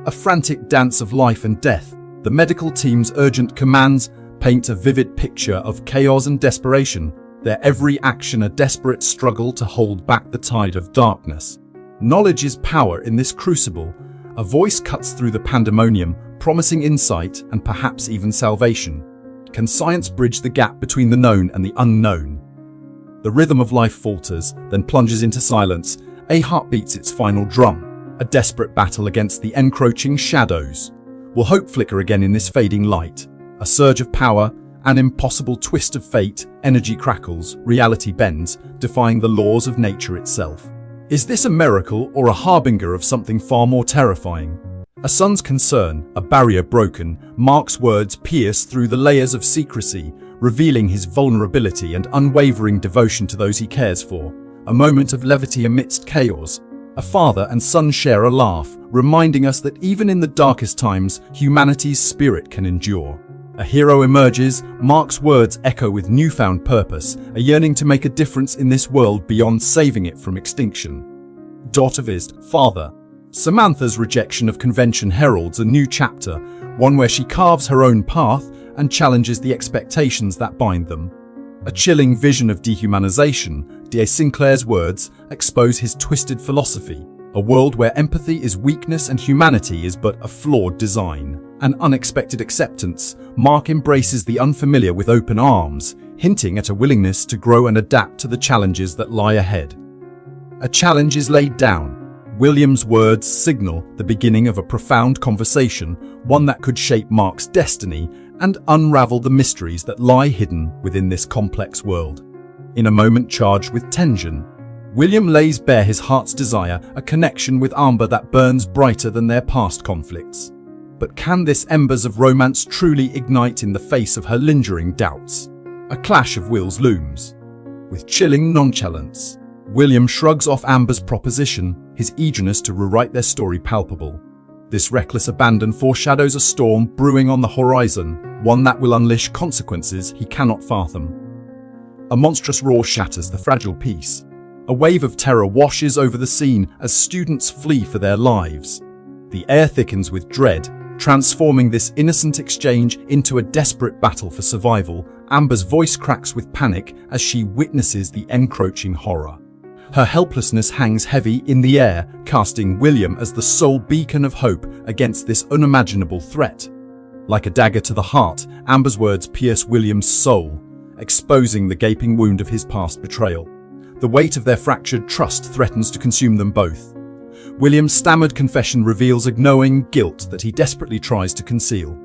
A frantic dance of life and death, the medical team's urgent commands paint a vivid picture of chaos and desperation, their every action a desperate struggle to hold back the tide of darkness. Knowledge is power in this crucible. A voice cuts through the pandemonium, promising insight and perhaps even salvation. Can science bridge the gap between the known and the unknown? The rhythm of life falters, then plunges into silence. A heart beats its final drum, a desperate battle against the encroaching shadows. Will hope flicker again in this fading light? A surge of power, an impossible twist of fate, energy crackles, reality bends, defying the laws of nature itself. Is this a miracle or a harbinger of something far more terrifying? A son's concern, a barrier broken, Mark's words pierce through the layers of secrecy, revealing his vulnerability and unwavering devotion to those he cares for. A moment of levity amidst chaos. A father and son share a laugh, reminding us that even in the darkest times, humanity's spirit can endure. A hero emerges, Mark's words echo with newfound purpose, a yearning to make a difference in this world beyond saving it from extinction. Father. Samantha's rejection of convention heralds a new chapter, one where she carves her own path and challenges the expectations that bind them. A chilling vision of dehumanization, D.A. Sinclair's words expose his twisted philosophy, a world where empathy is weakness and humanity is but a flawed design. An unexpected acceptance, Mark embraces the unfamiliar with open arms, hinting at a willingness to grow and adapt to the challenges that lie ahead. A challenge is laid down. William's words signal the beginning of a profound conversation, one that could shape Mark's destiny and unravel the mysteries that lie hidden within this complex world. In a moment charged with tension, William lays bare his heart's desire, a connection with Amber that burns brighter than their past conflicts. But can this embers of romance truly ignite in the face of her lingering doubts? A clash of wills looms. With chilling nonchalance, William shrugs off Amber's proposition, his eagerness to rewrite their story palpable. This reckless abandon foreshadows a storm brewing on the horizon, one that will unleash consequences he cannot fathom. A monstrous roar shatters the fragile peace. A wave of terror washes over the scene as students flee for their lives. The air thickens with dread, transforming this innocent exchange into a desperate battle for survival. Amber's voice cracks with panic as she witnesses the encroaching horror. Her helplessness hangs heavy in the air, casting William as the sole beacon of hope against this unimaginable threat. Like a dagger to the heart, Amber's words pierce William's soul, exposing the gaping wound of his past betrayal. The weight of their fractured trust threatens to consume them both. William's stammered confession reveals a gnawing guilt that he desperately tries to conceal.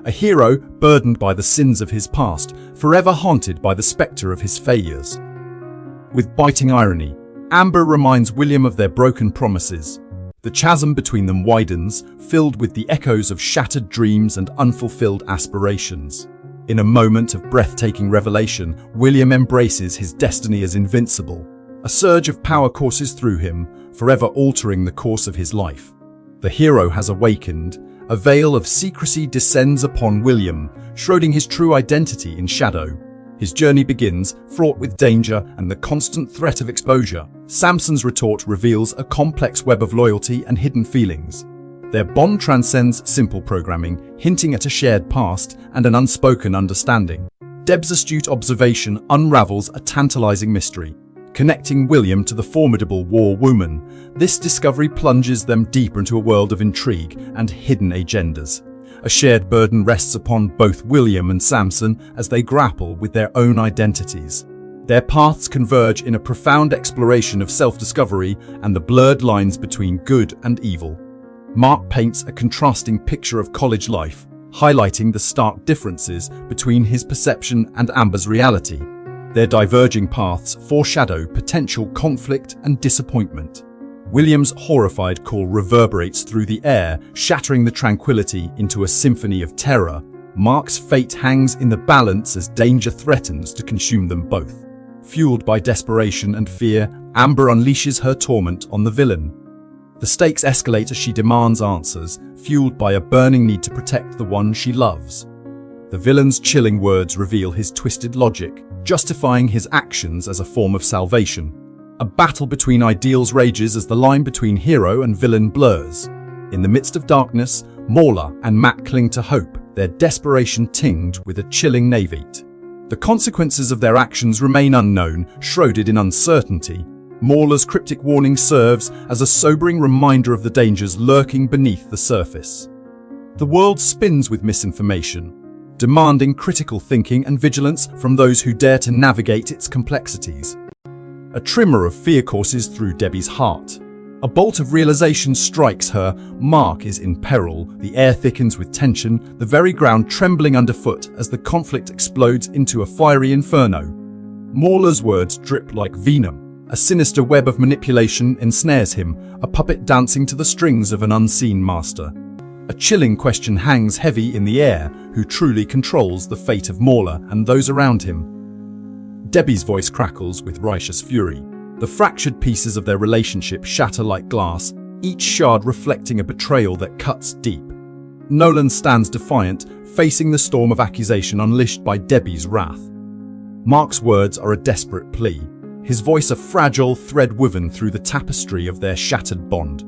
A hero burdened by the sins of his past, forever haunted by the spectre of his failures. With biting irony, Amber reminds William of their broken promises. The chasm between them widens, filled with the echoes of shattered dreams and unfulfilled aspirations. In a moment of breathtaking revelation, William embraces his destiny as invincible. A surge of power courses through him, forever altering the course of his life. The hero has awakened. A veil of secrecy descends upon William, shrouding his true identity in shadow. His journey begins, fraught with danger and the constant threat of exposure. Samson's retort reveals a complex web of loyalty and hidden feelings. Their bond transcends simple programming, hinting at a shared past and an unspoken understanding. Deb's astute observation unravels a tantalizing mystery. Connecting William to the formidable war woman, this discovery plunges them deeper into a world of intrigue and hidden agendas. A shared burden rests upon both William and Samson as they grapple with their own identities. Their paths converge in a profound exploration of self-discovery and the blurred lines between good and evil. Mark paints a contrasting picture of college life, highlighting the stark differences between his perception and Amber's reality. Their diverging paths foreshadow potential conflict and disappointment. William's horrified call reverberates through the air, shattering the tranquility into a symphony of terror. Mark's fate hangs in the balance as danger threatens to consume them both. Fueled by desperation and fear, Amber unleashes her torment on the villain. The stakes escalate as she demands answers, fueled by a burning need to protect the one she loves. The villain's chilling words reveal his twisted logic, justifying his actions as a form of salvation. A battle between ideals rages as the line between hero and villain blurs. In the midst of darkness, Mauler and Matt cling to hope, their desperation tinged with a chilling naivete. The consequences of their actions remain unknown, shrouded in uncertainty. Mauler's cryptic warning serves as a sobering reminder of the dangers lurking beneath the surface. The world spins with misinformation, demanding critical thinking and vigilance from those who dare to navigate its complexities. A tremor of fear courses through Debbie's heart. A bolt of realization strikes her. Mark is in peril. The air thickens with tension, the very ground trembling underfoot as the conflict explodes into a fiery inferno. Mauler's words drip like venom. A sinister web of manipulation ensnares him, a puppet dancing to the strings of an unseen master. A chilling question hangs heavy in the air: who truly controls the fate of Mauler and those around him? Debbie's voice crackles with righteous fury. The fractured pieces of their relationship shatter like glass, each shard reflecting a betrayal that cuts deep. Nolan stands defiant, facing the storm of accusation unleashed by Debbie's wrath. Mark's words are a desperate plea, his voice a fragile thread woven through the tapestry of their shattered bond.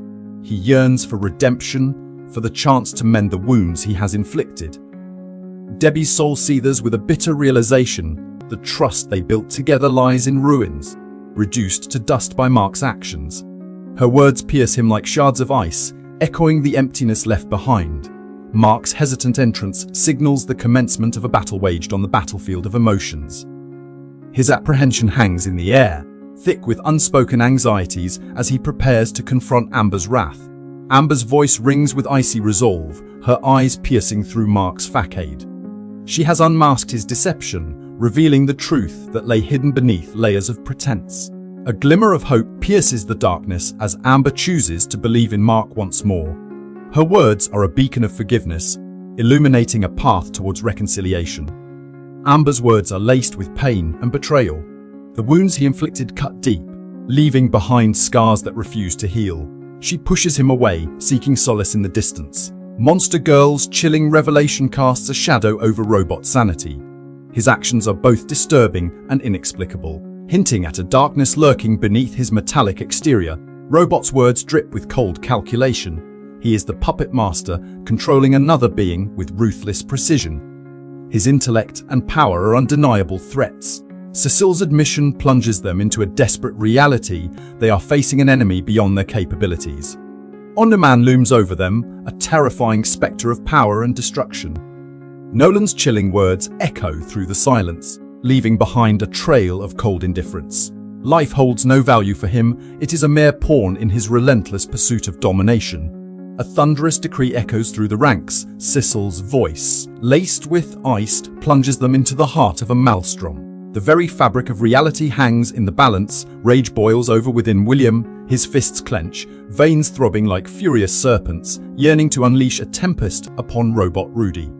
He yearns for redemption, for the chance to mend the wounds he has inflicted. Debbie's soul seethes with a bitter realization: the trust they built together lies in ruins, reduced to dust by Mark's actions. Her words pierce him like shards of ice, echoing the emptiness left behind. Mark's hesitant entrance signals the commencement of a battle waged on the battlefield of emotions. His apprehension hangs in the air, thick with unspoken anxieties as he prepares to confront Amber's wrath. Amber's voice rings with icy resolve, her eyes piercing through Mark's facade. She has unmasked his deception, revealing the truth that lay hidden beneath layers of pretense. A glimmer of hope pierces the darkness as Amber chooses to believe in Mark once more. Her words are a beacon of forgiveness, illuminating a path towards reconciliation. Amber's words are laced with pain and betrayal. The wounds he inflicted cut deep, leaving behind scars that refuse to heal. She pushes him away, seeking solace in the distance. Monster Girl's chilling revelation casts a shadow over Robot's sanity. His actions are both disturbing and inexplicable, hinting at a darkness lurking beneath his metallic exterior. Robot's words drip with cold calculation. He is the puppet master, controlling another being with ruthless precision. His intellect and power are undeniable threats. Cecile's admission plunges them into a desperate reality. They are facing an enemy beyond their capabilities. Omni-Man looms over them, a terrifying spectre of power and destruction. Nolan's chilling words echo through the silence, leaving behind a trail of cold indifference. Life holds no value for him, it is a mere pawn in his relentless pursuit of domination. A thunderous decree echoes through the ranks. Cecile's voice, laced with ice, plunges them into the heart of a maelstrom. The very fabric of reality hangs in the balance. Rage boils over within William, his fists clench, veins throbbing like furious serpents, yearning to unleash a tempest upon Robot Rudy.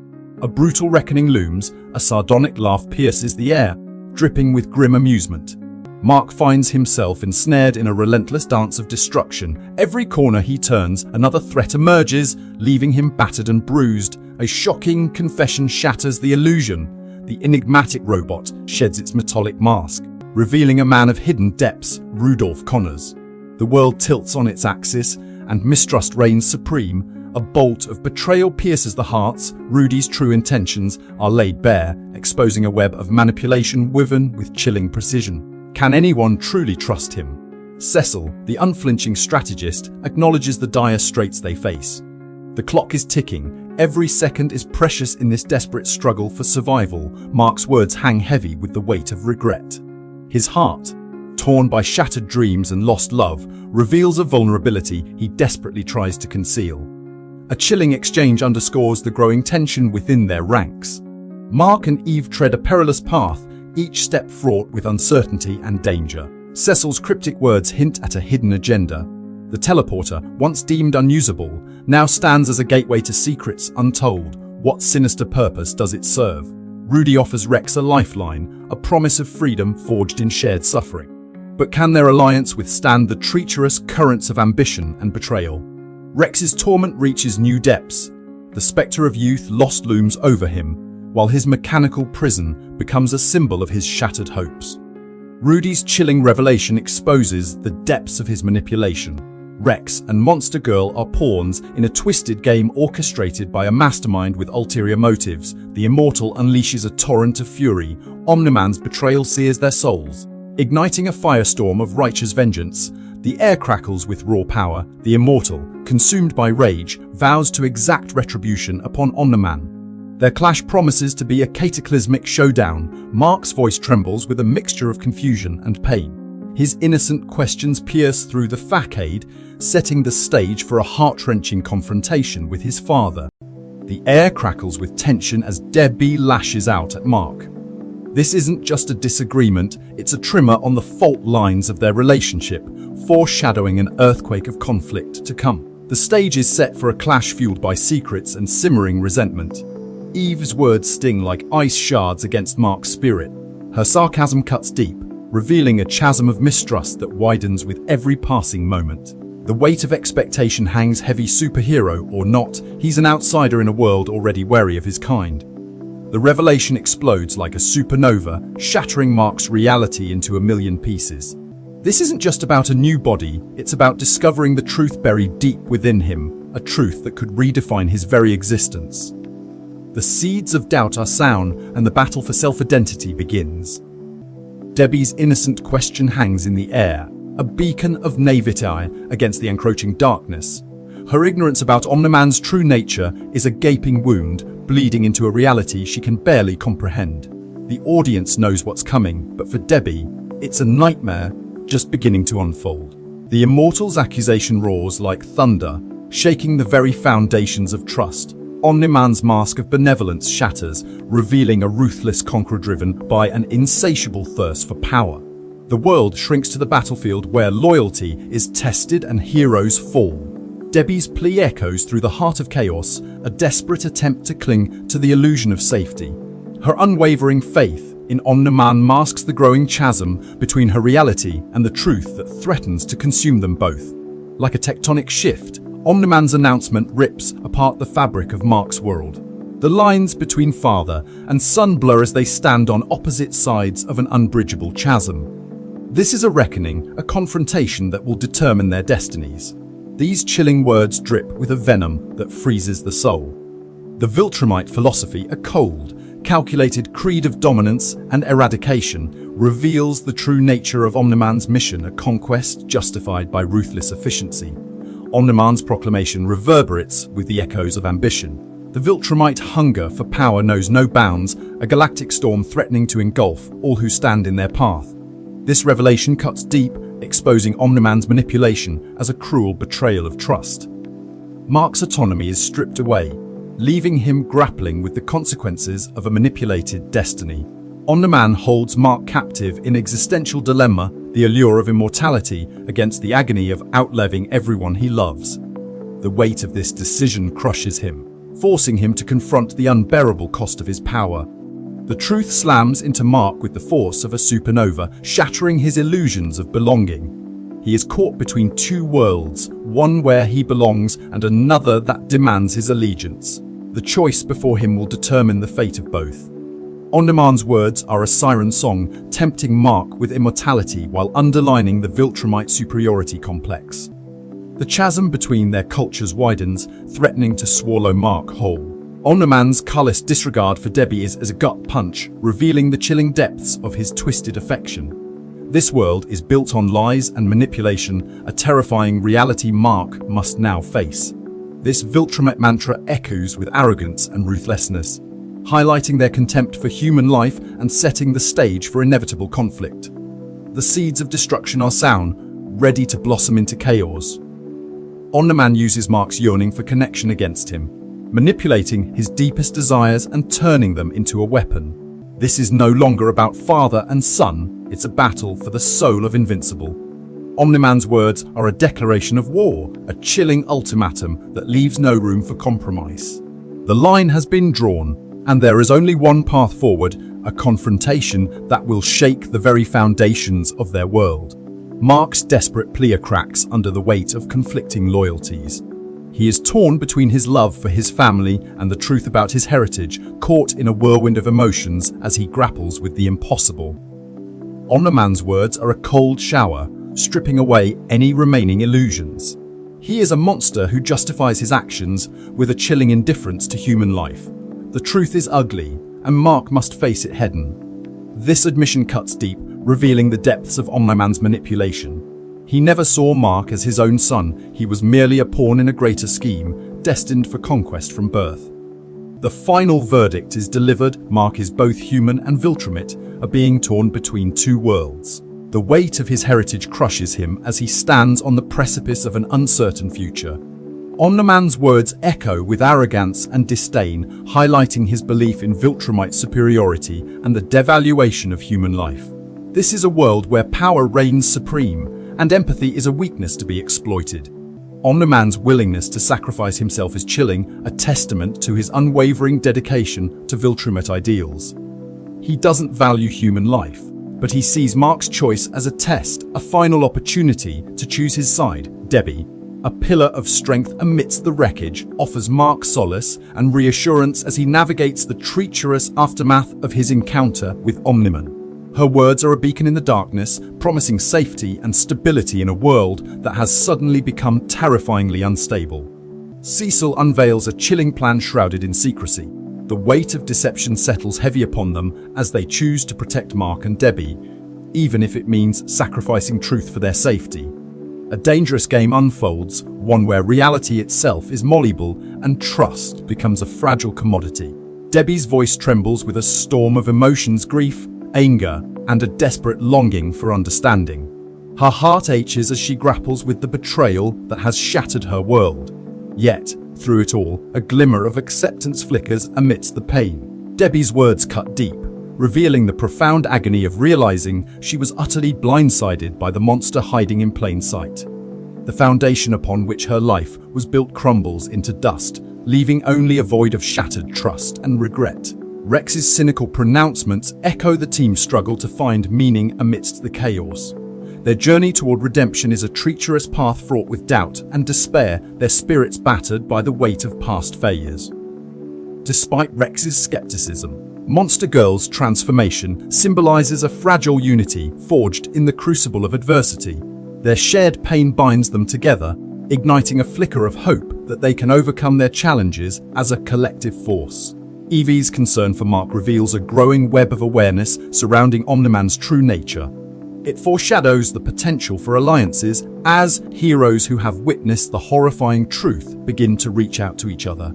A brutal reckoning looms, a sardonic laugh pierces the air, dripping with grim amusement. Mark finds himself ensnared in a relentless dance of destruction. Every corner he turns, another threat emerges, leaving him battered and bruised. A shocking confession shatters the illusion. The enigmatic robot sheds its metallic mask, revealing a man of hidden depths, Rudolph Connors. The world tilts on its axis, and mistrust reigns supreme. A bolt of betrayal pierces the hearts. Rudy's true intentions are laid bare, exposing a web of manipulation woven with chilling precision. Can anyone truly trust him? Cecil, the unflinching strategist, acknowledges the dire straits they face. The clock is ticking. Every second is precious in this desperate struggle for survival. Mark's words hang heavy with the weight of regret. His heart, torn by shattered dreams and lost love, reveals a vulnerability he desperately tries to conceal. A chilling exchange underscores the growing tension within their ranks. Mark and Eve tread a perilous path, each step fraught with uncertainty and danger. Cecil's cryptic words hint at a hidden agenda. The teleporter, once deemed unusable, now stands as a gateway to secrets untold. What sinister purpose does it serve? Rudy offers Rex a lifeline, a promise of freedom forged in shared suffering. But can their alliance withstand the treacherous currents of ambition and betrayal? Rex's torment reaches new depths. The spectre of youth lost looms over him, while his mechanical prison becomes a symbol of his shattered hopes. Rudy's chilling revelation exposes the depths of his manipulation. Rex and Monster Girl are pawns in a twisted game orchestrated by a mastermind with ulterior motives. The Immortal unleashes a torrent of fury. Omni-Man's betrayal sears their souls, igniting a firestorm of righteous vengeance. The air crackles with raw power. The Immortal, consumed by rage, vows to exact retribution upon Omni-Man. Their clash promises to be a cataclysmic showdown. Mark's voice trembles with a mixture of confusion and pain. His innocent questions pierce through the facade, setting the stage for a heart-wrenching confrontation with his father. The air crackles with tension as Debbie lashes out at Mark. This isn't just a disagreement, it's a tremor on the fault lines of their relationship, foreshadowing an earthquake of conflict to come. The stage is set for a clash fueled by secrets and simmering resentment. Eve's words sting like ice shards against Mark's spirit. Her sarcasm cuts deep, revealing a chasm of mistrust that widens with every passing moment. The weight of expectation hangs heavy. Superhero or not, he's an outsider in a world already wary of his kind. The revelation explodes like a supernova, shattering Mark's reality into a million pieces. This isn't just about a new body, it's about discovering the truth buried deep within him, a truth that could redefine his very existence. The seeds of doubt are sown, and the battle for self-identity begins. Debbie's innocent question hangs in the air, a beacon of naivete against the encroaching darkness. Her ignorance about Omni-Man's true nature is a gaping wound, bleeding into a reality she can barely comprehend. The audience knows what's coming, but for Debbie, it's a nightmare just beginning to unfold. The Immortal's accusation roars like thunder, shaking the very foundations of trust. Omni-Man's mask of benevolence shatters, revealing a ruthless conqueror driven by an insatiable thirst for power. The world shrinks to the battlefield where loyalty is tested and heroes fall. Debbie's plea echoes through the heart of chaos, a desperate attempt to cling to the illusion of safety. Her unwavering faith, in Omni-Man masks the growing chasm between her reality and the truth that threatens to consume them both. Like a tectonic shift, Omni-Man's announcement rips apart the fabric of Mark's world. The lines between father and son blur as they stand on opposite sides of an unbridgeable chasm. This is a reckoning, a confrontation that will determine their destinies. These chilling words drip with a venom that freezes the soul. The Viltrumite philosophy, a cold, calculated creed of dominance and eradication, reveals the true nature of Omni-Man's mission, a conquest justified by ruthless efficiency. Omni-Man's proclamation reverberates with the echoes of ambition. The Viltrumite hunger for power knows no bounds, a galactic storm threatening to engulf all who stand in their path. This revelation cuts deep, exposing Omni-Man's manipulation as a cruel betrayal of trust. Mark's autonomy is stripped away, leaving him grappling with the consequences of a manipulated destiny. Omni-Man holds Mark captive in existential dilemma, the allure of immortality against the agony of outliving everyone he loves. The weight of this decision crushes him, forcing him to confront the unbearable cost of his power. The truth slams into Mark with the force of a supernova, shattering his illusions of belonging. He is caught between two worlds, one where he belongs and another that demands his allegiance. The choice before him will determine the fate of both. Omni-Man's words are a siren song, tempting Mark with immortality while underlining the Viltrumite superiority complex. The chasm between their cultures widens, threatening to swallow Mark whole. Omni-Man's callous disregard for Debbie is as a gut punch, revealing the chilling depths of his twisted affection. This world is built on lies and manipulation, a terrifying reality Mark must now face. This Viltrumite mantra echoes with arrogance and ruthlessness, highlighting their contempt for human life and setting the stage for inevitable conflict. The seeds of destruction are sown, ready to blossom into chaos. Omni-Man uses Mark's yearning for connection against him, manipulating his deepest desires and turning them into a weapon. This is no longer about father and son, it's a battle for the soul of Invincible. Omni-Man's words are a declaration of war, a chilling ultimatum that leaves no room for compromise. The line has been drawn, and there is only one path forward, a confrontation that will shake the very foundations of their world. Mark's desperate plea cracks under the weight of conflicting loyalties. He is torn between his love for his family and the truth about his heritage, caught in a whirlwind of emotions as he grapples with the impossible. Omni-Man's words are a cold shower, stripping away any remaining illusions. He is a monster who justifies his actions with a chilling indifference to human life. The truth is ugly, and Mark must face it head-on. This admission cuts deep, revealing the depths of Omni-Man's manipulation. He never saw Mark as his own son, he was merely a pawn in a greater scheme, destined for conquest from birth. The final verdict is delivered. Mark is both human and Viltrumite, a being torn between two worlds. The weight of his heritage crushes him as he stands on the precipice of an uncertain future. Omni-Man's words echo with arrogance and disdain, highlighting his belief in Viltrumite superiority and the devaluation of human life. This is a world where power reigns supreme, and empathy is a weakness to be exploited. Omni-Man's willingness to sacrifice himself is chilling, a testament to his unwavering dedication to Viltrumite ideals. He doesn't value human life, but he sees Mark's choice as a test, a final opportunity to choose his side. Debbie, a pillar of strength amidst the wreckage, offers Mark solace and reassurance as he navigates the treacherous aftermath of his encounter with Omni-Man. Her words are a beacon in the darkness, promising safety and stability in a world that has suddenly become terrifyingly unstable. Cecil unveils a chilling plan shrouded in secrecy. The weight of deception settles heavy upon them as they choose to protect Mark and Debbie, even if it means sacrificing truth for their safety. A dangerous game unfolds, one where reality itself is malleable and trust becomes a fragile commodity. Debbie's voice trembles with a storm of emotions, grief, anger, and a desperate longing for understanding. Her heart aches as she grapples with the betrayal that has shattered her world. Yet, through it all, a glimmer of acceptance flickers amidst the pain. Debbie's words cut deep, revealing the profound agony of realizing she was utterly blindsided by the monster hiding in plain sight. The foundation upon which her life was built crumbles into dust, leaving only a void of shattered trust and regret. Rex's cynical pronouncements echo the team's struggle to find meaning amidst the chaos. Their journey toward redemption is a treacherous path fraught with doubt and despair, their spirits battered by the weight of past failures. Despite Rex's skepticism, Monster Girl's transformation symbolizes a fragile unity forged in the crucible of adversity. Their shared pain binds them together, igniting a flicker of hope that they can overcome their challenges as a collective force. Evie's concern for Mark reveals a growing web of awareness surrounding Omni-Man's true nature. It foreshadows the potential for alliances as heroes who have witnessed the horrifying truth begin to reach out to each other.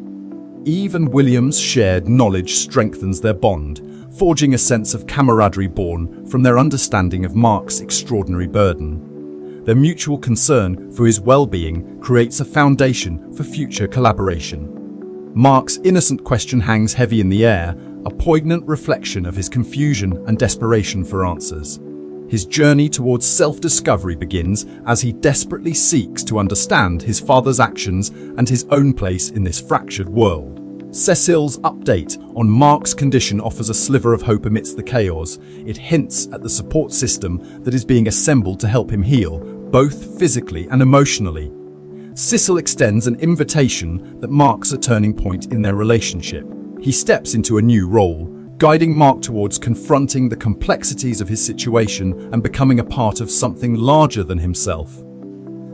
Eve and William's shared knowledge strengthens their bond, forging a sense of camaraderie born from their understanding of Mark's extraordinary burden. Their mutual concern for his well-being creates a foundation for future collaboration. Mark's innocent question hangs heavy in the air, a poignant reflection of his confusion and desperation for answers. His journey towards self-discovery begins as he desperately seeks to understand his father's actions and his own place in this fractured world. Cecile's update on Mark's condition offers a sliver of hope amidst the chaos. It hints at the support system that is being assembled to help him heal, both physically and emotionally. Cecile extends an invitation that marks a turning point in their relationship. He steps into a new role, guiding Mark towards confronting the complexities of his situation and becoming a part of something larger than himself.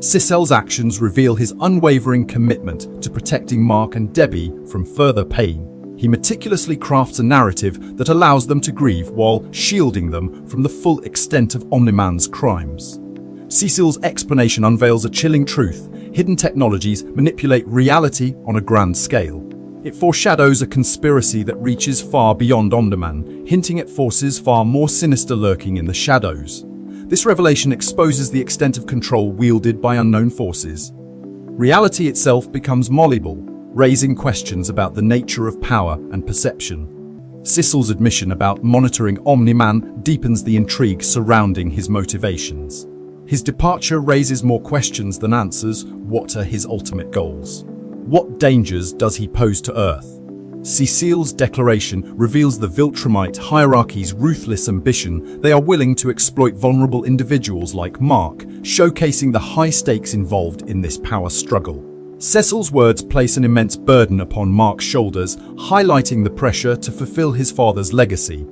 Cecile's actions reveal his unwavering commitment to protecting Mark and Debbie from further pain. He meticulously crafts a narrative that allows them to grieve while shielding them from the full extent of Omni-Man's crimes. Cecile's explanation unveils a chilling truth: hidden technologies manipulate reality on a grand scale. It foreshadows a conspiracy that reaches far beyond Omni-Man, hinting at forces far more sinister lurking in the shadows. This revelation exposes the extent of control wielded by unknown forces. Reality itself becomes malleable, raising questions about the nature of power and perception. Cecile's admission about monitoring Omni-Man deepens the intrigue surrounding his motivations. His departure raises more questions than answers. What are his ultimate goals? What dangers does he pose to Earth? Cecile's declaration reveals the Viltrumite hierarchy's ruthless ambition. They are willing to exploit vulnerable individuals like Mark, showcasing the high stakes involved in this power struggle. Cecile's words place an immense burden upon Mark's shoulders, highlighting the pressure to fulfill his father's legacy.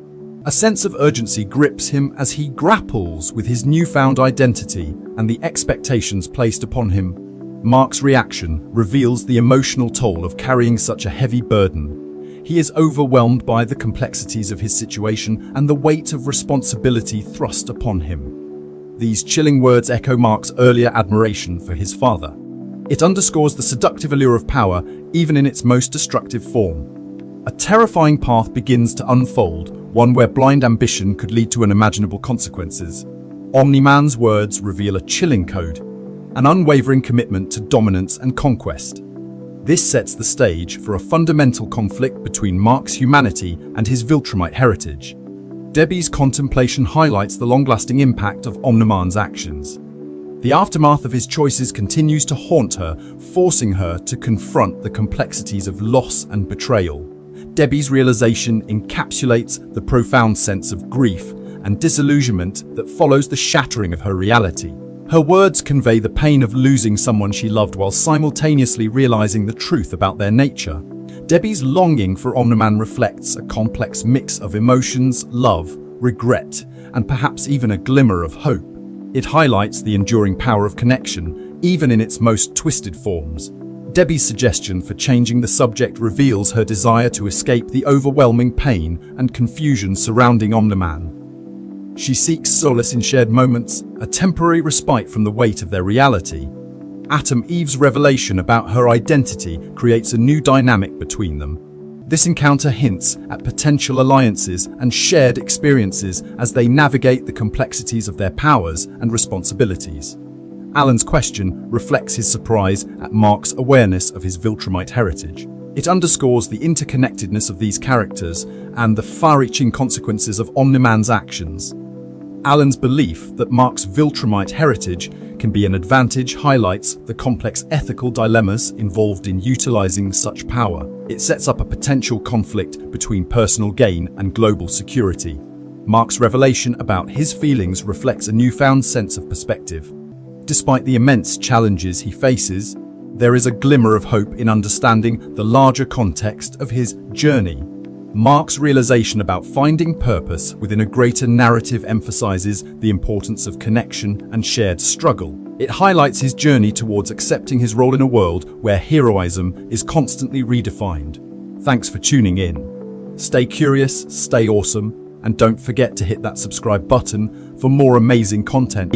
A sense of urgency grips him as he grapples with his newfound identity and the expectations placed upon him. Mark's reaction reveals the emotional toll of carrying such a heavy burden. He is overwhelmed by the complexities of his situation and the weight of responsibility thrust upon him. These chilling words echo Mark's earlier admiration for his father. It underscores the seductive allure of power, even in its most destructive form. A terrifying path begins to unfold, one where blind ambition could lead to unimaginable consequences. Omni-Man's words reveal a chilling code, an unwavering commitment to dominance and conquest. This sets the stage for a fundamental conflict between Mark's humanity and his Viltrumite heritage. Debbie's contemplation highlights the long-lasting impact of Omni-Man's actions. The aftermath of his choices continues to haunt her, forcing her to confront the complexities of loss and betrayal. Debbie's realization encapsulates the profound sense of grief and disillusionment that follows the shattering of her reality. Her words convey the pain of losing someone she loved while simultaneously realizing the truth about their nature. Debbie's longing for Omni-Man reflects a complex mix of emotions, love, regret, and perhaps even a glimmer of hope. It highlights the enduring power of connection, even in its most twisted forms. Debbie's suggestion for changing the subject reveals her desire to escape the overwhelming pain and confusion surrounding Omni-Man. She seeks solace in shared moments, a temporary respite from the weight of their reality. Eve's revelation about her identity creates a new dynamic between them. This encounter hints at potential alliances and shared experiences as they navigate the complexities of their powers and responsibilities. Alan's question reflects his surprise at Mark's awareness of his Viltrumite heritage. It underscores the interconnectedness of these characters and the far-reaching consequences of Omni-Man's actions. Alan's belief that Mark's Viltrumite heritage can be an advantage highlights the complex ethical dilemmas involved in utilizing such power. It sets up a potential conflict between personal gain and global security. Mark's revelation about his feelings reflects a newfound sense of perspective. Despite the immense challenges he faces, there is a glimmer of hope in understanding the larger context of his journey. Mark's realization about finding purpose within a greater narrative emphasizes the importance of connection and shared struggle. It highlights his journey towards accepting his role in a world where heroism is constantly redefined. Thanks for tuning in. Stay curious, stay awesome, and don't forget to hit that subscribe button for more amazing content.